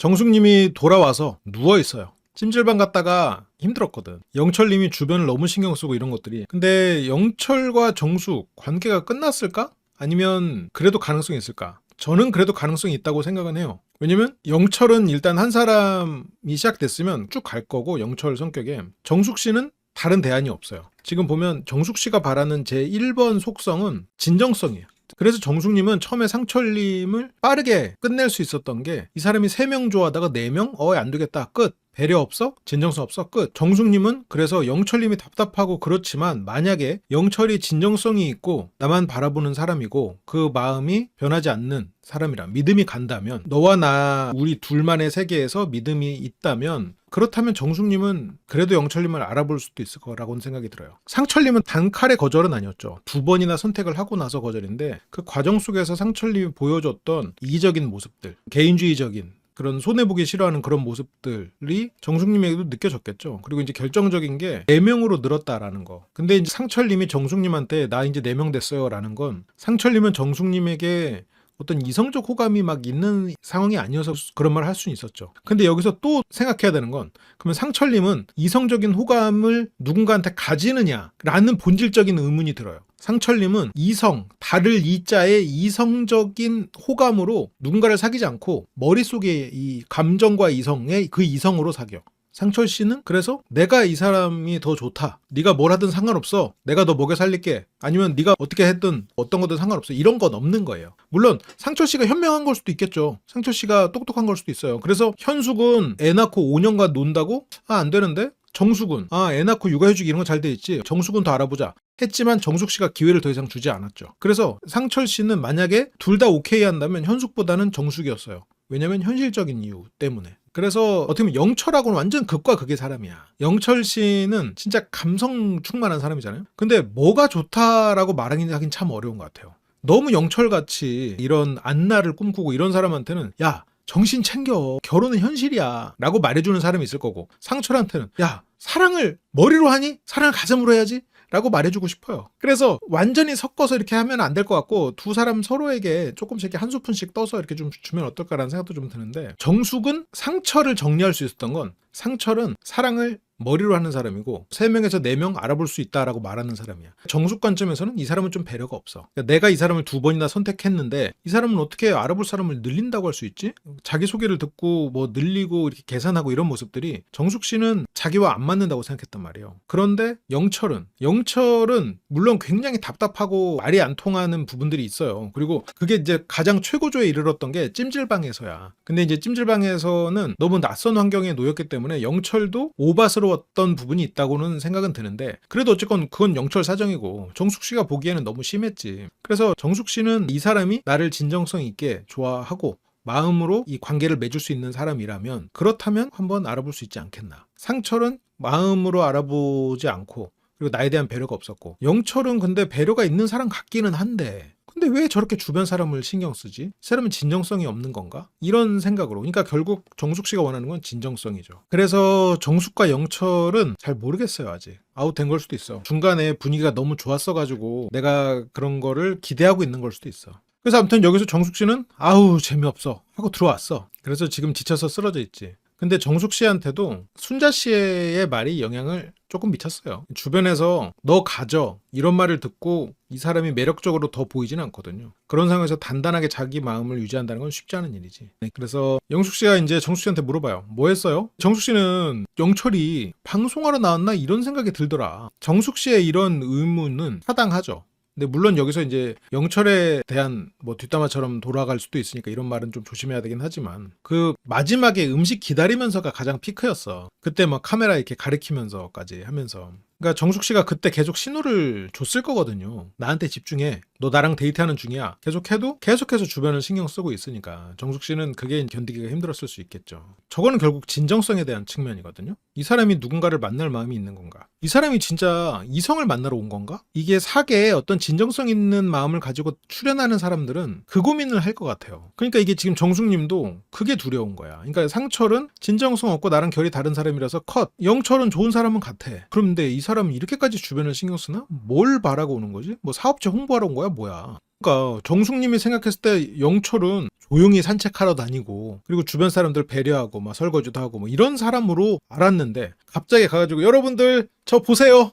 정숙님이 돌아와서 누워있어요. 찜질방 갔다가 힘들었거든. 영철님이 주변을 너무 신경 쓰고 이런 것들이. 근데 영철과 정숙 관계가 끝났을까? 아니면 그래도 가능성이 있을까? 저는 그래도 가능성이 있다고 생각은 해요. 왜냐면 영철은 일단 한 사람이 시작됐으면 쭉 갈 거고, 영철 성격에 정숙 씨는 다른 대안이 없어요. 지금 보면 정숙 씨가 바라는 제 1번 속성은 진정성이에요. 그래서 정숙님은 처음에 상철님을 빠르게 끝낼 수 있었던 게, 이 사람이 3명 좋아하다가 4명? 안 되겠다. 끝. 배려 없어? 진정성 없어? 끝. 정숙님은 그래서 영철님이 답답하고 그렇지만, 만약에 영철이 진정성이 있고 나만 바라보는 사람이고 그 마음이 변하지 않는 사람이라 믿음이 간다면, 너와 나 우리 둘만의 세계에서 믿음이 있다면, 그렇다면 정숙님은 그래도 영철님을 알아볼 수도 있을 거라고는 생각이 들어요. 상철님은 단칼의 거절은 아니었죠. 2번이나 선택을 하고 나서 거절인데, 그 과정 속에서 상철님이 보여줬던 이기적인 모습들, 개인주의적인 그런 손해보기 싫어하는 그런 모습들이 정숙님에게도 느껴졌겠죠. 그리고 이제 결정적인 게 4명으로 늘었다라는 거. 근데 이제 상철님이 정숙님한테 나 이제 4명 됐어요 라는 건, 상철님은 정숙님에게 어떤 이성적 호감이 막 있는 상황이 아니어서 그런 말을 할 수는 있었죠. 근데 여기서 또 생각해야 되는 건, 그러면 상철님은 이성적인 호감을 누군가한테 가지느냐라는 본질적인 의문이 들어요. 상철님은 이성, 다를 이자의 이성적인 호감으로 누군가를 사귀지 않고 머릿속에 이 감정과 이성의 그 이성으로 사겨. 상철 씨는 그래서 내가 이 사람이 더 좋다. 네가 뭘 하든 상관없어. 내가 너 먹여 살릴게. 아니면 네가 어떻게 했든 어떤 거든 상관없어. 이런 건 없는 거예요. 물론 상철 씨가 현명한 걸 수도 있겠죠. 상철 씨가 똑똑한 걸 수도 있어요. 그래서 현숙은 애 낳고 5년간 논다고? 안 되는데? 정숙은 애 낳고 육아휴직 이런 거 잘 돼 있지. 정숙은 더 알아보자. 했지만 정숙 씨가 기회를 더 이상 주지 않았죠. 그래서 상철 씨는 만약에 둘 다 오케이 한다면 현숙보다는 정숙이었어요. 왜냐면 현실적인 이유 때문에. 그래서 어떻게 보면 영철하고는 완전 극과 극의 사람이야. 영철 씨는 진짜 감성 충만한 사람이잖아요. 근데 뭐가 좋다라고 말하긴 참 어려운 것 같아요. 너무 영철같이 이런 안나를 꿈꾸고 이런 사람한테는 야, 정신 챙겨. 결혼은 현실이야. 라고 말해주는 사람이 있을 거고, 상철한테는 야, 사랑을 머리로 하니? 사랑을 가슴으로 해야지? 라고 말해주고 싶어요. 그래서 완전히 섞어서 이렇게 하면 안 될 것 같고, 두 사람 서로에게 조금씩 이렇게 한 스푼씩 떠서 이렇게 좀 주면 어떨까라는 생각도 좀 드는데, 정숙은 상철을 정리할 수 있었던 건, 상철은 사랑을 머리로 하는 사람이고 3명에서 4명 알아볼 수 있다라고 말하는 사람이야. 정숙 관점에서는 이 사람은 좀 배려가 없어. 그러니까 내가 이 사람을 2번이나 선택했는데 이 사람은 어떻게 알아볼 사람을 늘린다고 할 수 있지? 자기소개를 듣고 뭐 늘리고 이렇게 계산하고 이런 모습들이 정숙 씨는 자기와 안 맞는다고 생각했단 말이에요. 그런데 영철은 물론 굉장히 답답하고 말이 안 통하는 부분들이 있어요. 그리고 그게 이제 가장 최고조에 이르렀던 게 찜질방에서야. 근데 이제 찜질방에서는 너무 낯선 환경에 놓였기 때문에 영철도 오바스러웠던 부분이 있다고는 생각은 드는데, 그래도 어쨌건 그건 영철 사정이고 정숙 씨가 보기에는 너무 심했지. 그래서 정숙 씨는 이 사람이 나를 진정성 있게 좋아하고 마음으로 이 관계를 맺을 수 있는 사람이라면, 그렇다면 한번 알아볼 수 있지 않겠나. 상철은 마음으로 알아보지 않고, 그리고 나에 대한 배려가 없었고, 영철은 근데 배려가 있는 사람 같기는 한데, 근데 왜 저렇게 주변 사람을 신경 쓰지? 이 사람은 진정성이 없는 건가? 이런 생각으로. 그러니까 결국 정숙 씨가 원하는 건 진정성이죠. 그래서 정숙과 영철은 잘 모르겠어요, 아직. 아웃된 걸 수도 있어. 중간에 분위기가 너무 좋았어가지고 내가 그런 거를 기대하고 있는 걸 수도 있어. 그래서 아무튼 여기서 정숙 씨는 아우 재미없어 하고 들어왔어. 그래서 지금 지쳐서 쓰러져 있지. 근데 정숙 씨한테도 순자 씨의 말이 영향을 조금 미쳤어요. 주변에서 너 가져 이런 말을 듣고 이 사람이 매력적으로 더 보이지는 않거든요. 그런 상황에서 단단하게 자기 마음을 유지한다는 건 쉽지 않은 일이지. 그래서 영숙 씨가 이제 정숙 씨한테 물어봐요. 뭐 했어요? 정숙 씨는 영철이 방송하러 나왔나 이런 생각이 들더라. 정숙 씨의 이런 의문은 타당하죠. 근데 물론 여기서 이제 영철에 대한 뭐 뒷담화처럼 돌아갈 수도 있으니까 이런 말은 좀 조심해야 되긴 하지만, 그 마지막에 음식 기다리면서가 가장 피크였어. 그때 막 카메라 이렇게 가리키면서까지 하면서. 그러니까 정숙 씨가 그때 계속 신호를 줬을 거거든요. 나한테 집중해. 너 나랑 데이트하는 중이야. 계속해도 계속해서 주변을 신경 쓰고 있으니까 정숙 씨는 그게 견디기가 힘들었을 수 있겠죠. 저거는 결국 진정성에 대한 측면이거든요. 이 사람이 누군가를 만날 마음이 있는 건가? 이 사람이 진짜 이성을 만나러 온 건가? 이게 사계에 어떤 진정성 있는 마음을 가지고 출연하는 사람들은 그 고민을 할 것 같아요. 그러니까 이게 지금 정숙님도 그게 두려운 거야. 그러니까 상철은 진정성 없고 나랑 결이 다른 사람이라서 컷. 영철은 좋은 사람은 같아. 그런데 이 사람은 이렇게까지 주변을 신경 쓰나? 뭘 바라고 오는 거지? 뭐 사업체 홍보하러 온 거야? 뭐야? 그러니까 정숙님이 생각했을 때 영철은 조용히 산책하러 다니고 그리고 주변 사람들 배려하고 막 설거지도 하고 뭐 이런 사람으로 알았는데 갑자기 가가지고 여러분들 저 보세요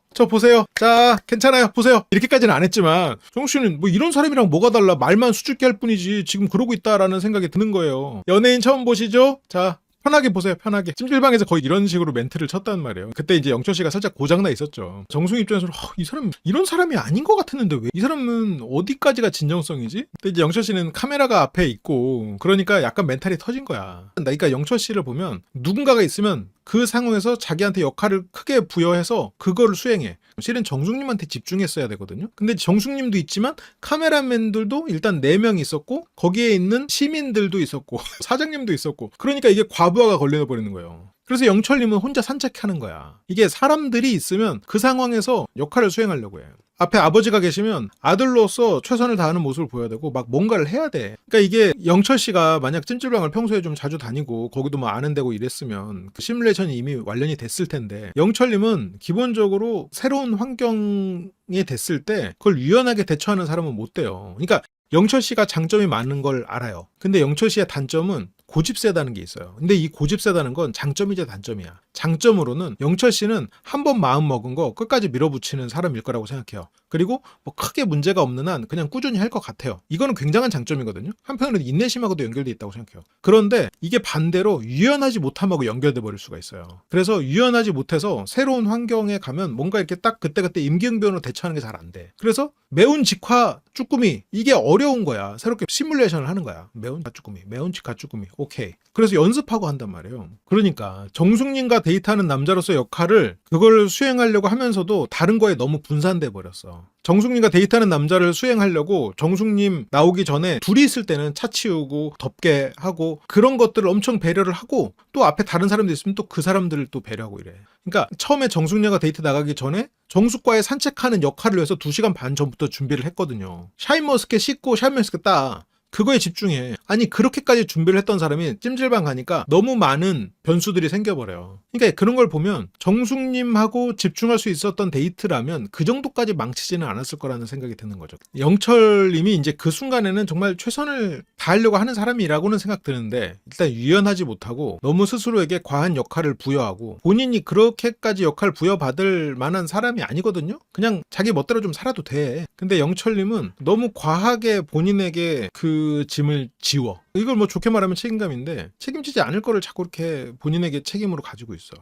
자 괜찮아요 보세요 이렇게까지는 안 했지만 정숙씨는 뭐 이런 사람이랑 뭐가 달라 말만 수줍게 할 뿐이지 지금 그러고 있다라는 생각이 드는 거예요. 연예인 처음 보시죠? 자 편하게 보세요 편하게. 찜질방에서 거의 이런 식으로 멘트를 쳤단 말이에요. 그때 이제 영철씨가 살짝 고장나 있었죠. 정숙 입장에서는 이 사람 이런 사람이 아닌 것 같았는데 왜 이 사람은 어디까지가 진정성이지? 근데 이제 영철씨는 카메라가 앞에 있고 그러니까 약간 멘탈이 터진 거야. 그러니까 영철씨를 보면 누군가가 있으면 그 상황에서 자기한테 역할을 크게 부여해서 그거를 수행해. 실은 정숙님한테 집중했어야 되거든요. 근데 정숙님도 있지만 카메라맨들도 일단 4명 있었고 거기에 있는 시민들도 있었고 사장님도 있었고 그러니까 이게 과부하가 걸려버리는 거예요. 그래서 영철님은 혼자 산책하는 거야. 이게 사람들이 있으면 그 상황에서 역할을 수행하려고 해요. 앞에 아버지가 계시면 아들로서 최선을 다하는 모습을 보여야 되고 막 뭔가를 해야 돼. 그러니까 이게 영철 씨가 만약 찜질방을 평소에 좀 자주 다니고 거기도 뭐 아는 데고 이랬으면 그 시뮬레이션이 이미 완련이 됐을 텐데 영철님은 기본적으로 새로운 환경이 됐을 때 그걸 유연하게 대처하는 사람은 못 돼요. 그러니까 영철 씨가 장점이 많은 걸 알아요. 근데 영철 씨의 단점은 고집 세다는 게 있어요. 근데 이 고집 세다는 건 장점이자 단점이야. 장점으로는 영철 씨는 한 번 마음 먹은 거 끝까지 밀어붙이는 사람일 거라고 생각해요. 그리고 뭐 크게 문제가 없는 한 그냥 꾸준히 할 것 같아요. 이거는 굉장한 장점이거든요. 한편으로는 인내심하고도 연결돼 있다고 생각해요. 그런데 이게 반대로 유연하지 못함하고 연결돼 버릴 수가 있어요. 그래서 유연하지 못해서 새로운 환경에 가면 뭔가 이렇게 딱 그때그때 임기응변으로 대처하는 게 잘 안 돼. 그래서 매운 직화 쭈꾸미 이게 어려운 거야. 새롭게 시뮬레이션을 하는 거야. 매운 쭈꾸미, 매운 직화 쭈꾸미. 오케이. 그래서 연습하고 한단 말이에요. 그러니까 정숙님과 데이트하는 남자로서의 역할을 그걸 수행하려고 하면서도 다른 거에 너무 분산돼 버렸어. 정숙님과 데이트하는 남자를 수행하려고 정숙님 나오기 전에 둘이 있을 때는 차 치우고 덥게 하고 그런 것들을 엄청 배려를 하고 또 앞에 다른 사람들 있으면 또 그 사람들을 또 배려하고 이래. 그러니까 처음에 정숙님과 데이트 나가기 전에 정숙과의 산책하는 역할을 위해서 2시간 반 전부터 준비를 했거든요. 샤인머스켓 씻고 샤인머스켓 따. 그거에 집중해. 아니 그렇게까지 준비를 했던 사람이 찜질방 가니까 너무 많은 변수들이 생겨버려요. 그러니까 그런 걸 보면 정숙님하고 집중할 수 있었던 데이트라면 그 정도까지 망치지는 않았을 거라는 생각이 드는 거죠. 영철님이 이제 그 순간에는 정말 최선을 다하려고 하는 사람이라고는 생각 드는데 일단 유연하지 못하고 너무 스스로에게 과한 역할을 부여하고 본인이 그렇게까지 역할 부여받을 만한 사람이 아니거든요. 그냥 자기 멋대로 좀 살아도 돼. 근데 영철님은 너무 과하게 본인에게 그 짐을 지워. 이걸 뭐 좋게 말하면 책임감인데 책임지지 않을 거를 자꾸 이렇게 본인에게 책임으로 가지고 있어.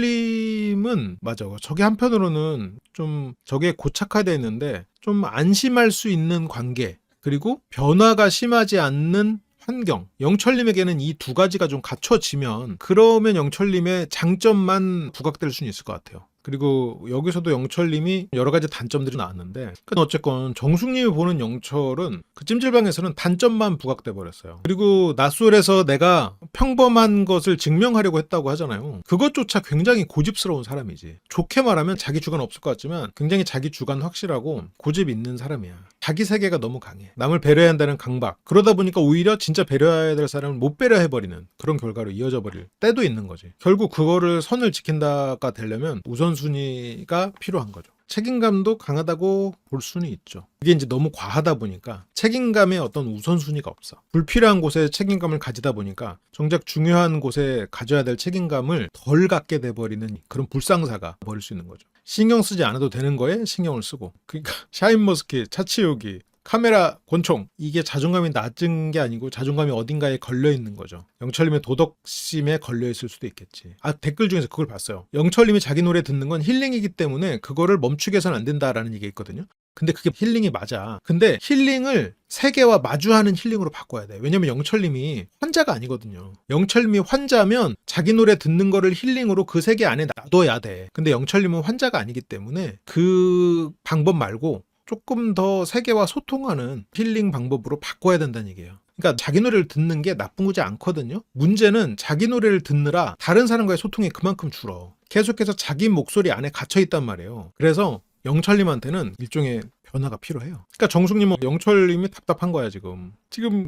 영철님은 맞아. 저게 한편으로는 좀 저게 고착화되어 있는데 좀 안심할 수 있는 관계 그리고 변화가 심하지 않는 환경. 영철님에게는 이 2가지가 좀 갖춰지면 그러면 영철님의 장점만 부각될 수는 있을 것 같아요. 그리고 여기서도 영철님이 여러 가지 단점들이 나왔는데 어쨌건 정숙님이 보는 영철은 그 찜질방에서는 단점만 부각돼 버렸어요. 그리고 낯설에서 내가 평범한 것을 증명하려고 했다고 하잖아요. 그것조차 굉장히 고집스러운 사람이지. 좋게 말하면 자기 주관 없을 것 같지만 굉장히 자기 주관 확실하고 고집 있는 사람이야. 자기 세계가 너무 강해. 남을 배려해야 한다는 강박. 그러다 보니까 오히려 진짜 배려해야 될 사람을 못 배려해버리는 그런 결과로 이어져 버릴 때도 있는 거지. 결국 그거를 선을 지킨다가 되려면 우선순위가 필요한 거죠. 책임감도 강하다고 볼 수는 있죠. 이게 이제 너무 과하다 보니까 책임감에 어떤 우선순위가 없어. 불필요한 곳에 책임감을 가지다 보니까 정작 중요한 곳에 가져야 될 책임감을 덜 갖게 돼버리는 그런 불상사가 벌일 수 있는 거죠. 신경 쓰지 않아도 되는 거에 신경을 쓰고 그러니까 샤인머스켓, 차치우기, 카메라 권총 이게 자존감이 낮은 게 아니고 자존감이 어딘가에 걸려있는 거죠. 영철님의 도덕심에 걸려있을 수도 있겠지. 댓글 중에서 그걸 봤어요. 영철님이 자기 노래 듣는 건 힐링이기 때문에 그거를 멈추게 해서는 안 된다라는 얘기가 있거든요. 근데 그게 힐링이 맞아. 근데 힐링을 세계와 마주하는 힐링으로 바꿔야 돼. 왜냐면 영철님이 환자가 아니거든요. 영철님이 환자면 자기 노래 듣는 거를 힐링으로 그 세계 안에 놔둬야 돼. 근데 영철님은 환자가 아니기 때문에 그 방법 말고 조금 더 세계와 소통하는 힐링 방법으로 바꿔야 된다는 얘기예요. 그러니까 자기 노래를 듣는 게 나쁜 거지 않거든요. 문제는 자기 노래를 듣느라 다른 사람과의 소통이 그만큼 줄어. 계속해서 자기 목소리 안에 갇혀 있단 말이에요. 그래서 영철님한테는 일종의 변화가 필요해요. 그러니까 정숙님은 영철님이 답답한 거야 지금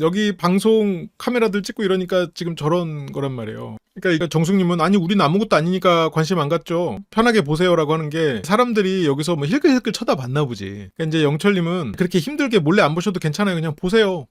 여기 방송 카메라들 찍고 이러니까 지금 저런 거란 말이에요. 그러니까 정숙님은 아니 우리는 아무것도 아니니까 관심 안 갖죠. 편하게 보세요라고 하는 게 사람들이 여기서 뭐 힐끌힐끌 쳐다봤나 보지. 그러니까 이제 영철님은 그렇게 힘들게 몰래 안 보셔도 괜찮아요. 그냥 보세요.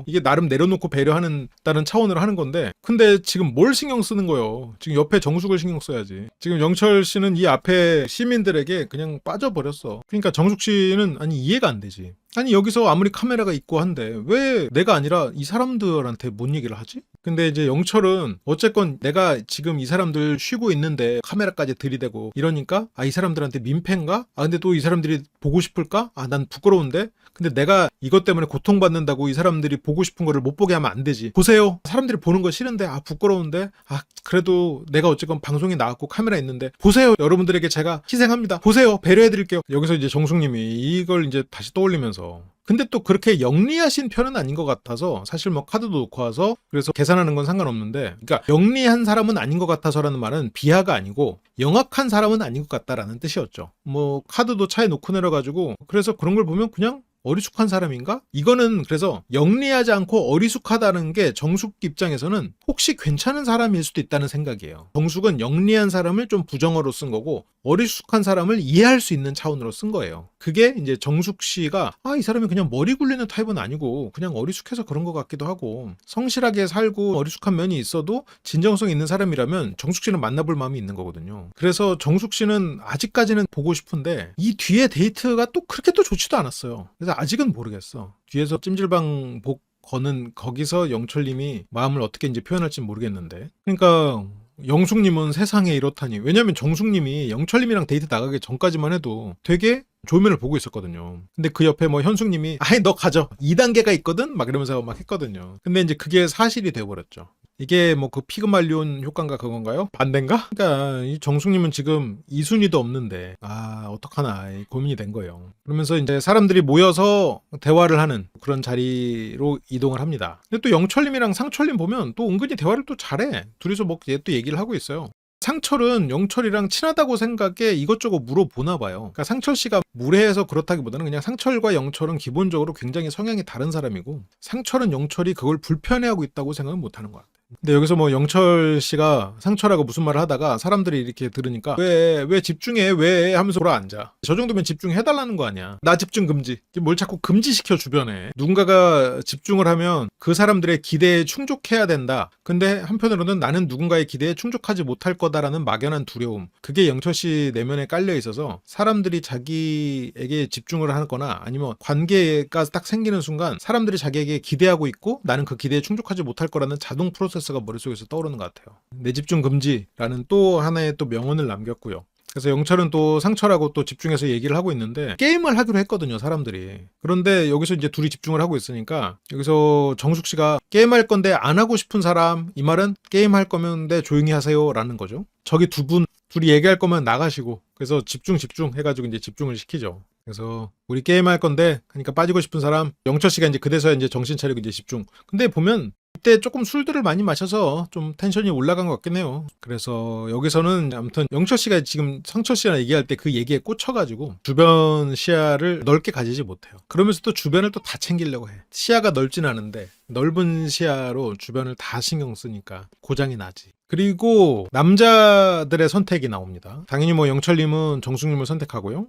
이게 나름 내려놓고 배려하는다는 차원으로 하는 건데 근데 지금 뭘 신경 쓰는 거예요. 지금 옆에 정숙을 신경 써야지. 지금 영철 씨는 이 앞에 시민들에게 그냥 빠져버렸어. 그러니까 정숙 씨는 아니 이해가 안 되지. 아니 여기서 아무리 카메라가 있고 한데 왜 내가 아니라 이 사람들한테 뭔 얘기를 하지? 근데 이제 영철은 어쨌건 내가 지금 이 사람들 쉬고 있는데 카메라까지 들이대고 이러니까 이 사람들한테 민폐인가? 근데 또 이 사람들이 보고 싶을까? 난 부끄러운데? 근데 내가 이것 때문에 고통받는다고 이 사람들이 보고 싶은 거를 못 보게 하면 안 되지. 보세요. 사람들이 보는 거 싫은데 부끄러운데 그래도 내가 어쨌건 방송에 나왔고 카메라 있는데 보세요. 여러분들에게 제가 희생합니다. 보세요. 배려해드릴게요. 여기서 이제 정숙님이 이걸 이제 다시 떠올리면서 근데 또 그렇게 영리하신 편은 아닌 것 같아서 사실 뭐 카드도 놓고 와서 그래서 계산하는 건 상관없는데 그러니까 영리한 사람은 아닌 것 같아서라는 말은 비하가 아니고 영악한 사람은 아닌 것 같다라는 뜻이었죠. 뭐 카드도 차에 놓고 내려가지고 그래서 그런 걸 보면 그냥 어리숙한 사람인가? 이거는 그래서 영리하지 않고 어리숙하다는 게 정숙 입장에서는 혹시 괜찮은 사람일 수도 있다는 생각이에요. 정숙은 영리한 사람을 좀 부정어로 쓴 거고 어리숙한 사람을 이해할 수 있는 차원으로 쓴 거예요. 그게 이제 정숙 씨가 이 사람이 그냥 머리 굴리는 타입은 아니고 그냥 어리숙해서 그런 것 같기도 하고 성실하게 살고 어리숙한 면이 있어도 진정성 있는 사람이라면 정숙 씨는 만나볼 마음이 있는 거거든요. 그래서 정숙 씨는 아직까지는 보고 싶은데 이 뒤에 데이트가 또 그렇게 또 좋지도 않았어요. 그래서 아직은 모르겠어. 뒤에서 찜질방 복 거는 거기서 영철님이 마음을 어떻게 이제 표현할지 모르겠는데 그러니까 영숙님은 세상에 이렇다니. 왜냐면 정숙님이 영철님이랑 데이트 나가기 전까지만 해도 되게 조면을 보고 있었거든요. 근데 그 옆에 뭐 현숙님이 너 가져 2단계가 있거든 막 이러면서 막 했거든요. 근데 이제 그게 사실이 돼버렸죠. 이게 뭐 그 피그말리온 효과인가 그건가요? 반대인가? 그러니까 이 정숙님은 지금 이순위도 없는데 어떡하나 고민이 된 거예요. 그러면서 이제 사람들이 모여서 대화를 하는 그런 자리로 이동을 합니다. 근데 또 영철님이랑 상철님 보면 또 은근히 대화를 또 잘해. 둘이서 뭐 또 얘기를 하고 있어요. 상철은 영철이랑 친하다고 생각에 이것저것 물어보나 봐요. 그러니까 상철 씨가 무례해서 그렇다기보다는 그냥 상철과 영철은 기본적으로 굉장히 성향이 다른 사람이고 상철은 영철이 그걸 불편해하고 있다고 생각은 못하는 것 같아요. 근데 여기서 뭐 영철 씨가 상철하고 무슨 말을 하다가 사람들이 이렇게 들으니까 왜 집중해 왜 하면서 돌아앉아. 저 정도면 집중해달라는 거 아니야. 나 집중 금지. 뭘 자꾸 금지시켜 주변에. 누군가가 집중을 하면 그 사람들의 기대에 충족해야 된다. 근데 한편으로는 나는 누군가의 기대에 충족하지 못할 거다라는 막연한 두려움. 그게 영철 씨 내면에 깔려 있어서 사람들이 자기에게 집중을 하거나 아니면 관계가 딱 생기는 순간 사람들이 자기에게 기대하고 있고 나는 그 기대에 충족하지 못할 거라는 자동 프로세스가 머릿속에서 떠오르는 것 같아요. 내 집중 금지라는 또 하나의 또 명언을 남겼고요. 그래서 영철은 또 상철하고 또 집중해서 얘기를 하고 있는데 게임을 하기로 했거든요, 사람들이. 그런데 여기서 이제 둘이 집중을 하고 있으니까 여기서 정숙 씨가 게임할 건데 안 하고 싶은 사람, 이 말은 게임할 거면 조용히 하세요라는 거죠. 저기 둘이 얘기할 거면 나가시고 그래서 집중 해가지고 이제 집중을 시키죠. 그래서 우리 게임할 건데 그러니까 빠지고 싶은 사람 영철 씨가 이제 그래서야 이제 정신 차리고 이제 집중. 근데 보면 이때 조금 술들을 많이 마셔서 좀 텐션이 올라간 것 같긴 해요. 그래서 여기서는 아무튼 영철 씨가 지금 상철 씨랑 얘기할 때 그 얘기에 꽂혀가지고 주변 시야를 넓게 가지지 못해요. 그러면서 또 주변을 또 다 챙기려고 해. 시야가 넓진 않은데 넓은 시야로 주변을 다 신경 쓰니까 고장이 나지. 그리고 남자들의 선택이 나옵니다. 당연히 뭐 영철님은 정숙님을 선택하고요.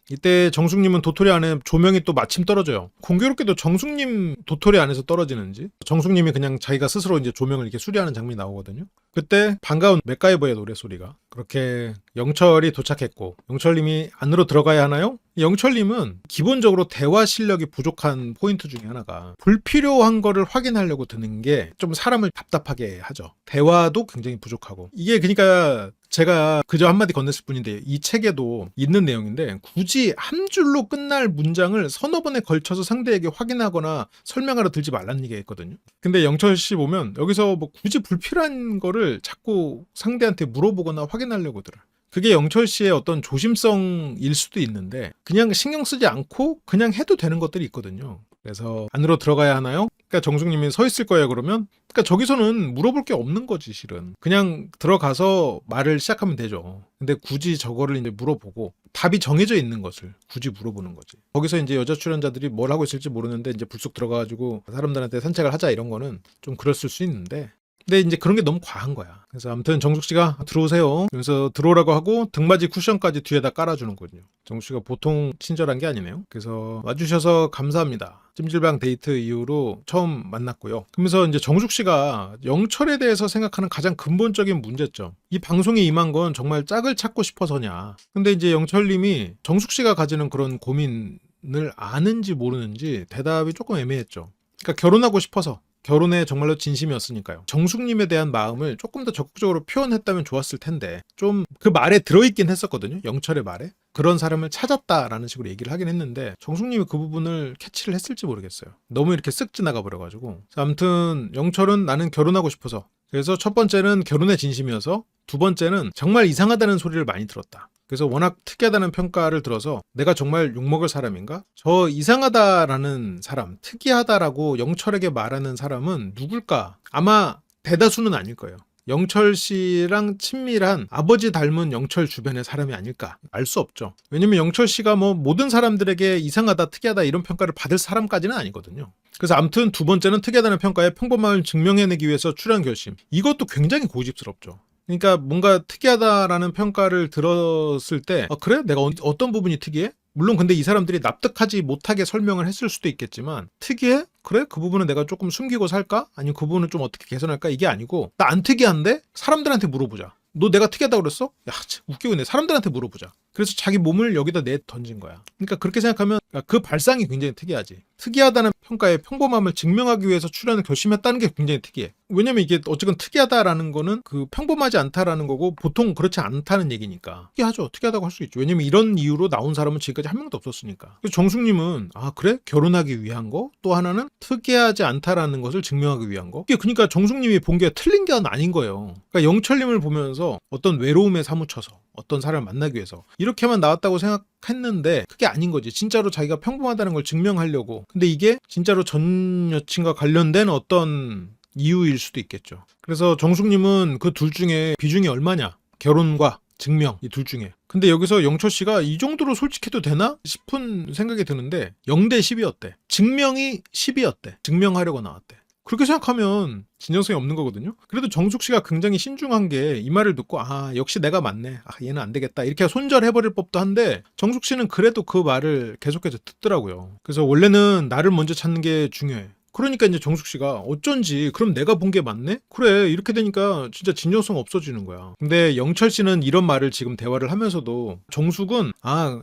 이때 정숙님은 도토리 안에 조명이 또 마침 떨어져요. 공교롭게도 정숙님 도토리 안에서 떨어지는지 정숙님이 그냥 자기가 스스로 이제 조명을 이렇게 수리하는 장면이 나오거든요. 그때 반가운 맥가이버의 노래소리가 그렇게 영철이 도착했고 영철님이 안으로 들어가야 하나요? 영철님은 기본적으로 대화 실력이 부족한 포인트 중에 하나가 불필요한 거를 확인하려고 드는 게 좀 사람을 답답하게 하죠. 대화도 굉장히 부족하고 이게 그러니까 제가 그저 한마디 건넸을 뿐인데 이 책에도 있는 내용인데 굳이 한 줄로 끝날 문장을 서너 번에 걸쳐서 상대에게 확인하거나 설명하러 들지 말라는 얘기가 있거든요. 근데 영철 씨 보면 여기서 뭐 굳이 불필요한 거를 자꾸 상대한테 물어보거나 확인하려고 들어요. 그게 영철 씨의 어떤 조심성일 수도 있는데 그냥 신경 쓰지 않고 그냥 해도 되는 것들이 있거든요. 그래서 안으로 들어가야 하나요? 그러니까 정숙님이 서 있을 거예요 그러면? 그러니까 저기서는 물어볼 게 없는 거지 실은. 그냥 들어가서 말을 시작하면 되죠. 근데 굳이 저거를 이제 물어보고 답이 정해져 있는 것을 굳이 물어보는 거지. 거기서 이제 여자 출연자들이 뭘 하고 있을지 모르는데 이제 불쑥 들어가가지고 사람들한테 산책을 하자 이런 거는 좀 그랬을 수 있는데 근데 이제 그런 게 너무 과한 거야. 그래서 아무튼 정숙 씨가 들어오세요. 그래서 들어오라고 하고 등받이 쿠션까지 뒤에다 깔아주는군요. 정숙 씨가 보통 친절한 게 아니네요. 그래서 와주셔서 감사합니다. 찜질방 데이트 이후로 처음 만났고요. 그러면서 이제 정숙 씨가 영철에 대해서 생각하는 가장 근본적인 문제점. 이 방송에 임한 건 정말 짝을 찾고 싶어서냐. 근데 이제 영철님이 정숙 씨가 가지는 그런 고민을 아는지 모르는지 대답이 조금 애매했죠. 그러니까 결혼하고 싶어서. 결혼에 정말로 진심이었으니까요. 정숙님에 대한 마음을 조금 더 적극적으로 표현했다면 좋았을 텐데 좀 그 말에 들어있긴 했었거든요. 영철의 말에. 그런 사람을 찾았다라는 식으로 얘기를 하긴 했는데 정숙님이 그 부분을 캐치를 했을지 모르겠어요. 너무 이렇게 쓱 지나가 버려가지고. 아무튼 영철은 나는 결혼하고 싶어서. 그래서 첫 번째는 결혼에 진심이어서 두 번째는 정말 이상하다는 소리를 많이 들었다. 그래서 워낙 특이하다는 평가를 들어서 내가 정말 욕먹을 사람인가? 저 이상하다라는 사람, 특이하다라고 영철에게 말하는 사람은 누굴까? 아마 대다수는 아닐 거예요. 영철 씨랑 친밀한 아버지 닮은 영철 주변의 사람이 아닐까? 알 수 없죠. 왜냐면 영철 씨가 뭐 모든 사람들에게 이상하다, 특이하다 이런 평가를 받을 사람까지는 아니거든요. 그래서 아무튼 두 번째는 특이하다는 평가에 평범함을 증명해내기 위해서 출연 결심. 이것도 굉장히 고집스럽죠. 그러니까 뭔가 특이하다라는 평가를 들었을 때 그래? 내가 어떤 부분이 특이해? 물론 근데 이 사람들이 납득하지 못하게 설명을 했을 수도 있겠지만 특이해? 그래? 그 부분은 내가 조금 숨기고 살까? 아니면 그 부분은 좀 어떻게 개선할까? 이게 아니고 나 안 특이한데? 사람들한테 물어보자. 너 내가 특이하다고 그랬어? 야, 웃기고 있네. 사람들한테 물어보자. 그래서 자기 몸을 여기다 내 던진 거야. 그러니까 그렇게 생각하면 그 발상이 굉장히 특이하지. 특이하다는 평가에 평범함을 증명하기 위해서 출연을 결심했다는 게 굉장히 특이해. 왜냐면 이게 어쨌든 특이하다라는 거는 그 평범하지 않다라는 거고 보통 그렇지 않다는 얘기니까. 특이하죠. 특이하다고 할 수 있죠. 왜냐면 이런 이유로 나온 사람은 지금까지 한 명도 없었으니까. 그래서 정숙님은 그래? 결혼하기 위한 거? 또 하나는 특이하지 않다라는 것을 증명하기 위한 거? 이게 그러니까 정숙님이 본 게 틀린 게 아닌 거예요. 그러니까 영철님을 보면서 어떤 외로움에 사무쳐서 어떤 사람을 만나기 위해서 이렇게만 나왔다고 생각했는데 그게 아닌 거지. 진짜로 자기가 평범하다는 걸 증명하려고. 근데 이게 진짜로 전 여친과 관련된 어떤 이유일 수도 있겠죠. 그래서 정숙님은 그 둘 중에 비중이 얼마냐? 결혼과 증명 이 둘 중에. 근데 여기서 영철 씨가 이 정도로 솔직해도 되나 싶은 생각이 드는데 0대 10이었대. 증명이 10이었대. 증명하려고 나왔대. 그렇게 생각하면 진정성이 없는 거거든요. 그래도 정숙 씨가 굉장히 신중한 게 이 말을 듣고 역시 내가 맞네. 얘는 안 되겠다. 이렇게 손절해버릴 법도 한데 정숙 씨는 그래도 그 말을 계속해서 듣더라고요. 그래서 원래는 나를 먼저 찾는 게 중요해. 그러니까 이제 정숙 씨가 어쩐지 그럼 내가 본 게 맞네? 그래 이렇게 되니까 진짜 진정성 없어지는 거야. 근데 영철 씨는 이런 말을 지금 대화를 하면서도 정숙은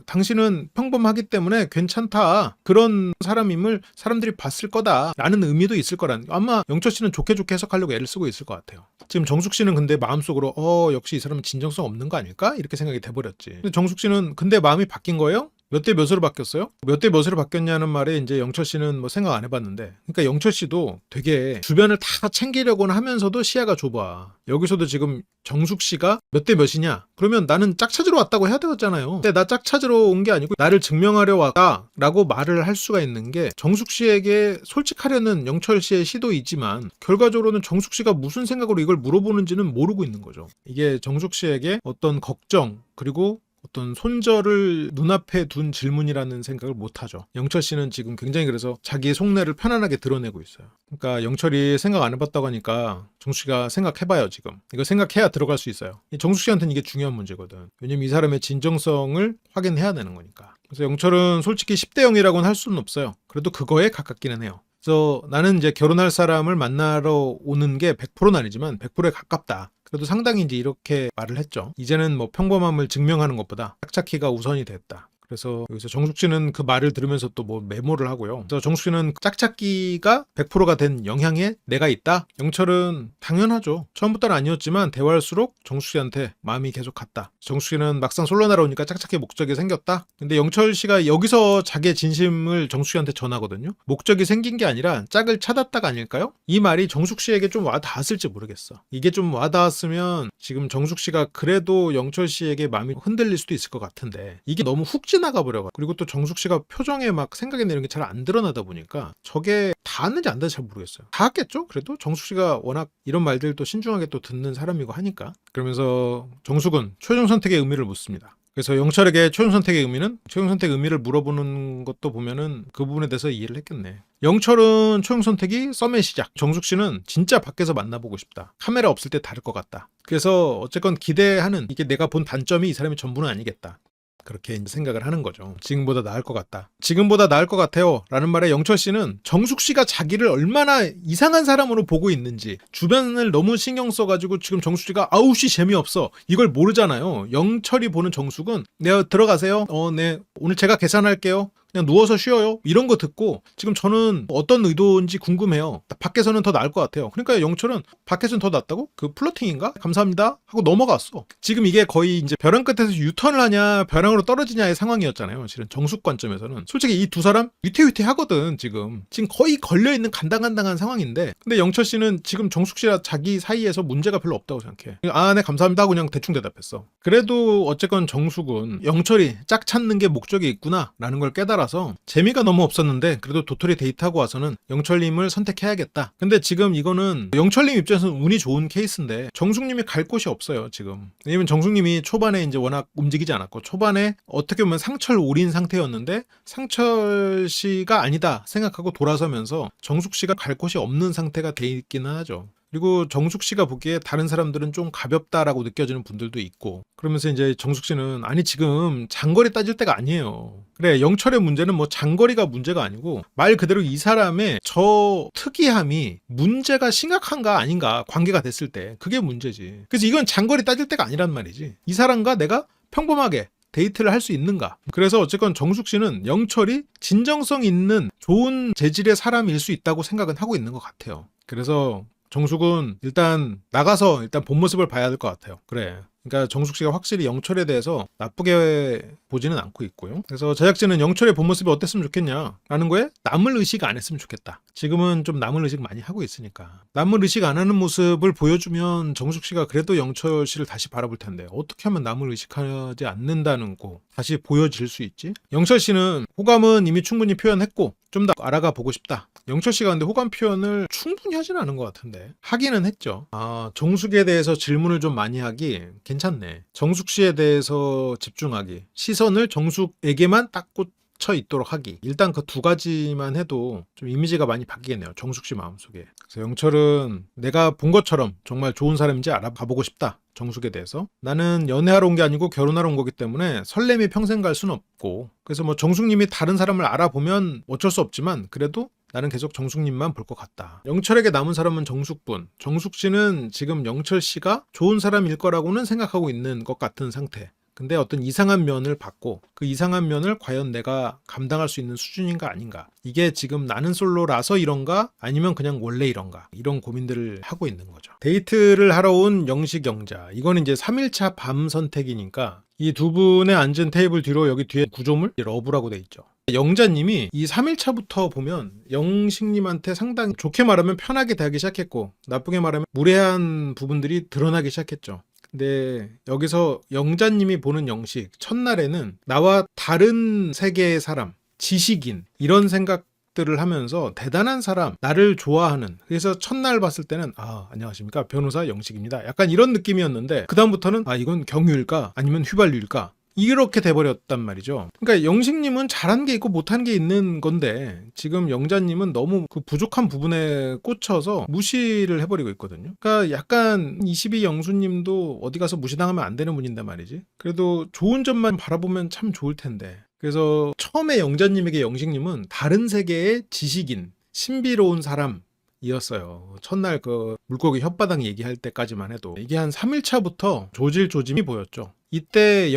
당신은 평범하기 때문에 괜찮다. 그런 사람임을 사람들이 봤을 거다. 라는 의미도 있을 거라는 아마 영철 씨는 좋게 해석하려고 애를 쓰고 있을 것 같아요. 지금 정숙 씨는 근데 마음속으로 역시 이 사람은 진정성 없는 거 아닐까? 이렇게 생각이 돼버렸지. 근데 정숙 씨는 근데 마음이 바뀐 거예요? 몇 대 몇으로 바뀌었어요? 몇 대 몇으로 바뀌었냐는 말에 이제 영철 씨는 뭐 생각 안 해봤는데 그러니까 영철 씨도 되게 주변을 다 챙기려고는 하면서도 시야가 좁아. 여기서도 지금 정숙 씨가 몇 대 몇이냐? 그러면 나는 짝 찾으러 왔다고 해야 되잖아요. 근데 나 짝 찾으러 온 게 아니고 나를 증명하려 왔다 라고 말을 할 수가 있는 게 정숙 씨에게 솔직하려는 영철 씨의 시도이지만 결과적으로는 정숙 씨가 무슨 생각으로 이걸 물어보는지는 모르고 있는 거죠. 이게 정숙 씨에게 어떤 걱정 그리고 어떤 손절을 눈앞에 둔 질문이라는 생각을 못하죠. 영철 씨는 지금 굉장히 그래서 자기의 속내를 편안하게 드러내고 있어요. 그러니까 영철이 생각 안 해봤다고 하니까 정숙 씨가 생각해봐요 지금. 이거 생각해야 들어갈 수 있어요. 정숙 씨한테는 이게 중요한 문제거든. 왜냐면 이 사람의 진정성을 확인해야 되는 거니까. 그래서 영철은 솔직히 10대 0이라고는 할 수는 없어요. 그래도 그거에 가깝기는 해요. 그래서 나는 이제 결혼할 사람을 만나러 오는 게 100%는 아니지만 100%에 가깝다. 그래도 상당히 이제 이렇게 말을 했죠. 이제는 뭐 평범함을 증명하는 것보다 짝찾기가 우선이 됐다. 그래서 여기서 정숙 씨는 그 말을 들으면서 또 뭐 메모를 하고요. 그래서 정숙 씨는 짝찾기가 100%가 된 영향에 내가 있다? 영철은 당연하죠. 처음부터는 아니었지만 대화할수록 정숙 씨한테 마음이 계속 갔다. 정숙 씨는 막상 솔로 날아오니까 짝찾기 목적이 생겼다? 근데 영철 씨가 여기서 자기의 진심을 정숙 씨한테 전하거든요. 목적이 생긴 게 아니라 짝을 찾았다가 아닐까요? 이 말이 정숙 씨에게 좀 와닿았을지 모르겠어. 이게 좀 와닿았으면 지금 정숙 씨가 그래도 영철 씨에게 마음이 흔들릴 수도 있을 것 같은데 이게 너무 훅 지나가 버려가지고 그리고 또 정숙 씨가 표정에 막 생각이 내는 게 잘 안 드러나다 보니까 저게 닿았는지 안 닿았는지 잘 모르겠어요. 닿았겠죠? 그래도 정숙 씨가 워낙 이런 말들도 신중하게 또 듣는 사람이고 하니까. 그러면서 정숙은 최종 선택의 의미를 묻습니다. 그래서 영철에게 최종 선택의 의미는 최종 선택 의미를 물어보는 것도 보면은 그 부분에 대해서 이해를 했겠네. 영철은 최종 선택이 썸의 시작. 정숙 씨는 진짜 밖에서 만나보고 싶다. 카메라 없을 때 다를 것 같다. 그래서 어쨌건 기대하는 이게 내가 본 단점이 이 사람의 전부는 아니겠다. 그렇게 생각을 하는 거죠. 지금보다 나을 것 같다. 지금보다 나을 것 같아요. 라는 말에 영철 씨는 정숙 씨가 자기를 얼마나 이상한 사람으로 보고 있는지 주변을 너무 신경 써가지고 지금 정숙 씨가 아우씨 재미없어. 이걸 모르잖아요. 영철이 보는 정숙은 내가 들어가세요. 네. 오늘 제가 계산할게요. 그냥 누워서 쉬어요. 이런 거 듣고 지금 저는 어떤 의도인지 궁금해요. 밖에서는 더 나을 것 같아요. 그러니까 영철은 밖에서는 더 낫다고? 그 플러팅인가? 감사합니다 하고 넘어갔어. 지금 이게 거의 이제 벼랑 끝에서 유턴을 하냐 벼랑으로 떨어지냐의 상황이었잖아요. 실은 정숙 관점에서는 솔직히 이 두 사람 위태위태하거든. 지금 거의 걸려있는 간당간당한 상황인데 근데 영철 씨는 지금 정숙 씨와 자기 사이에서 문제가 별로 없다고 생각해. 아, 네 감사합니다 하고 그냥 대충 대답했어. 그래도 어쨌건 정숙은 영철이 짝 찾는 게 목적이 있구나 라는 걸 깨달아 재미가 너무 없었는데 그래도 도토리 데이트하고 와서는 영철님을 선택해야겠다. 근데 지금 이거는 영철님 입장에서는 운이 좋은 케이스인데 정숙님이 갈 곳이 없어요 지금. 왜냐면 정숙님이 초반에 이제 워낙 움직이지 않았고 초반에 어떻게 보면 상철 올인 상태였는데 상철 씨가 아니다 생각하고 돌아서면서 정숙 씨가 갈 곳이 없는 상태가 돼 있기는 하죠. 그리고 정숙 씨가 보기에 다른 사람들은 좀 가볍다라고 느껴지는 분들도 있고 그러면서 이제 정숙 씨는 아니 지금 장거리 따질 때가 아니에요. 그래 영철의 문제는 뭐 장거리가 문제가 아니고 말 그대로 이 사람의 저 특이함이 문제가 심각한가 아닌가 관계가 됐을 때 그게 문제지. 그래서 이건 장거리 따질 때가 아니란 말이지. 이 사람과 내가 평범하게 데이트를 할 수 있는가. 그래서 어쨌건 정숙 씨는 영철이 진정성 있는 좋은 재질의 사람일 수 있다고 생각은 하고 있는 것 같아요. 그래서 정숙은 일단 나가서 일단 본 모습을 봐야 될 것 같아요. 그래. 그러니까 정숙 씨가 확실히 영철에 대해서 나쁘게 보지는 않고 있고요. 그래서 제작진은 영철의 본 모습이 어땠으면 좋겠냐 라는 거에 남을 의식 안 했으면 좋겠다. 지금은 좀 남을 의식 많이 하고 있으니까. 남을 의식 안 하는 모습을 보여주면 정숙 씨가 그래도 영철 씨를 다시 바라볼 텐데 어떻게 하면 남을 의식하지 않는다는 거 다시 보여질 수 있지? 영철 씨는 호감은 이미 충분히 표현했고 좀 더 알아가 보고 싶다. 영철 씨가 근데 호감 표현을 충분히 하지는 않은 것 같은데 하기는 했죠. 아, 정숙에 대해서 질문을 좀 많이 하기 괜찮네. 정숙 씨에 대해서 집중하기, 시선을 정숙에게만 딱 꽂혀 있도록 하기. 일단 그 두 가지만 해도 좀 이미지가 많이 바뀌겠네요. 정숙 씨 마음속에. 그래서 영철은 내가 본 것처럼 정말 좋은 사람인지 알아가보고 싶다. 정숙에 대해서. 나는 연애하러 온 게 아니고 결혼하러 온 거기 때문에 설렘이 평생 갈 수는 없고 그래서 뭐 정숙님이 다른 사람을 알아보면 어쩔 수 없지만 그래도 나는 계속 정숙님만 볼 것 같다. 영철에게 남은 사람은 정숙분. 정숙 씨는 지금 영철 씨가 좋은 사람일 거라고는 생각하고 있는 것 같은 상태. 근데 어떤 이상한 면을 받고 그 이상한 면을 과연 내가 감당할 수 있는 수준인가 아닌가. 이게 지금 나는 솔로라서 이런가 아니면 그냥 원래 이런가. 이런 고민들을 하고 있는 거죠. 데이트를 하러 온 영식 영자. 이거는 이제 3일차 밤 선택이니까 이 두 분의 앉은 테이블 뒤로 여기 뒤에 구조물 러브라고 돼 있죠. 영자님이 이 3일차부터 보면 영식님한테 상당히 좋게 말하면 편하게 대하기 시작했고 나쁘게 말하면 무례한 부분들이 드러나기 시작했죠. 근데 여기서 영자님이 보는 영식 첫날에는 나와 다른 세계의 사람, 지식인 이런 생각들을 하면서 대단한 사람, 나를 좋아하는 그래서 첫날 봤을 때는 아 안녕하십니까 변호사 영식입니다. 약간 이런 느낌이었는데 그 다음부터는 아 이건 경유일까 아니면 휘발유일까 이렇게 돼버렸단 말이죠. 그러니까 영식님은 잘한 게 있고 못한 게 있는 건데 지금 영자님은 너무 그 부족한 부분에 꽂혀서 무시를 해버리고 있거든요. 그러니까 약간 22 영수님도 어디 가서 무시당하면 안 되는 분인데 말이지. 그래도 좋은 점만 바라보면 참 좋을 텐데. 그래서 처음에 영자님에게 영식님은 다른 세계의 지식인, 신비로운 사람 이었어요. 첫날 그 물고기 혓바닥 얘기할 때까지만 해도 이게 한 3일차부터 조짐이 보였죠. 이때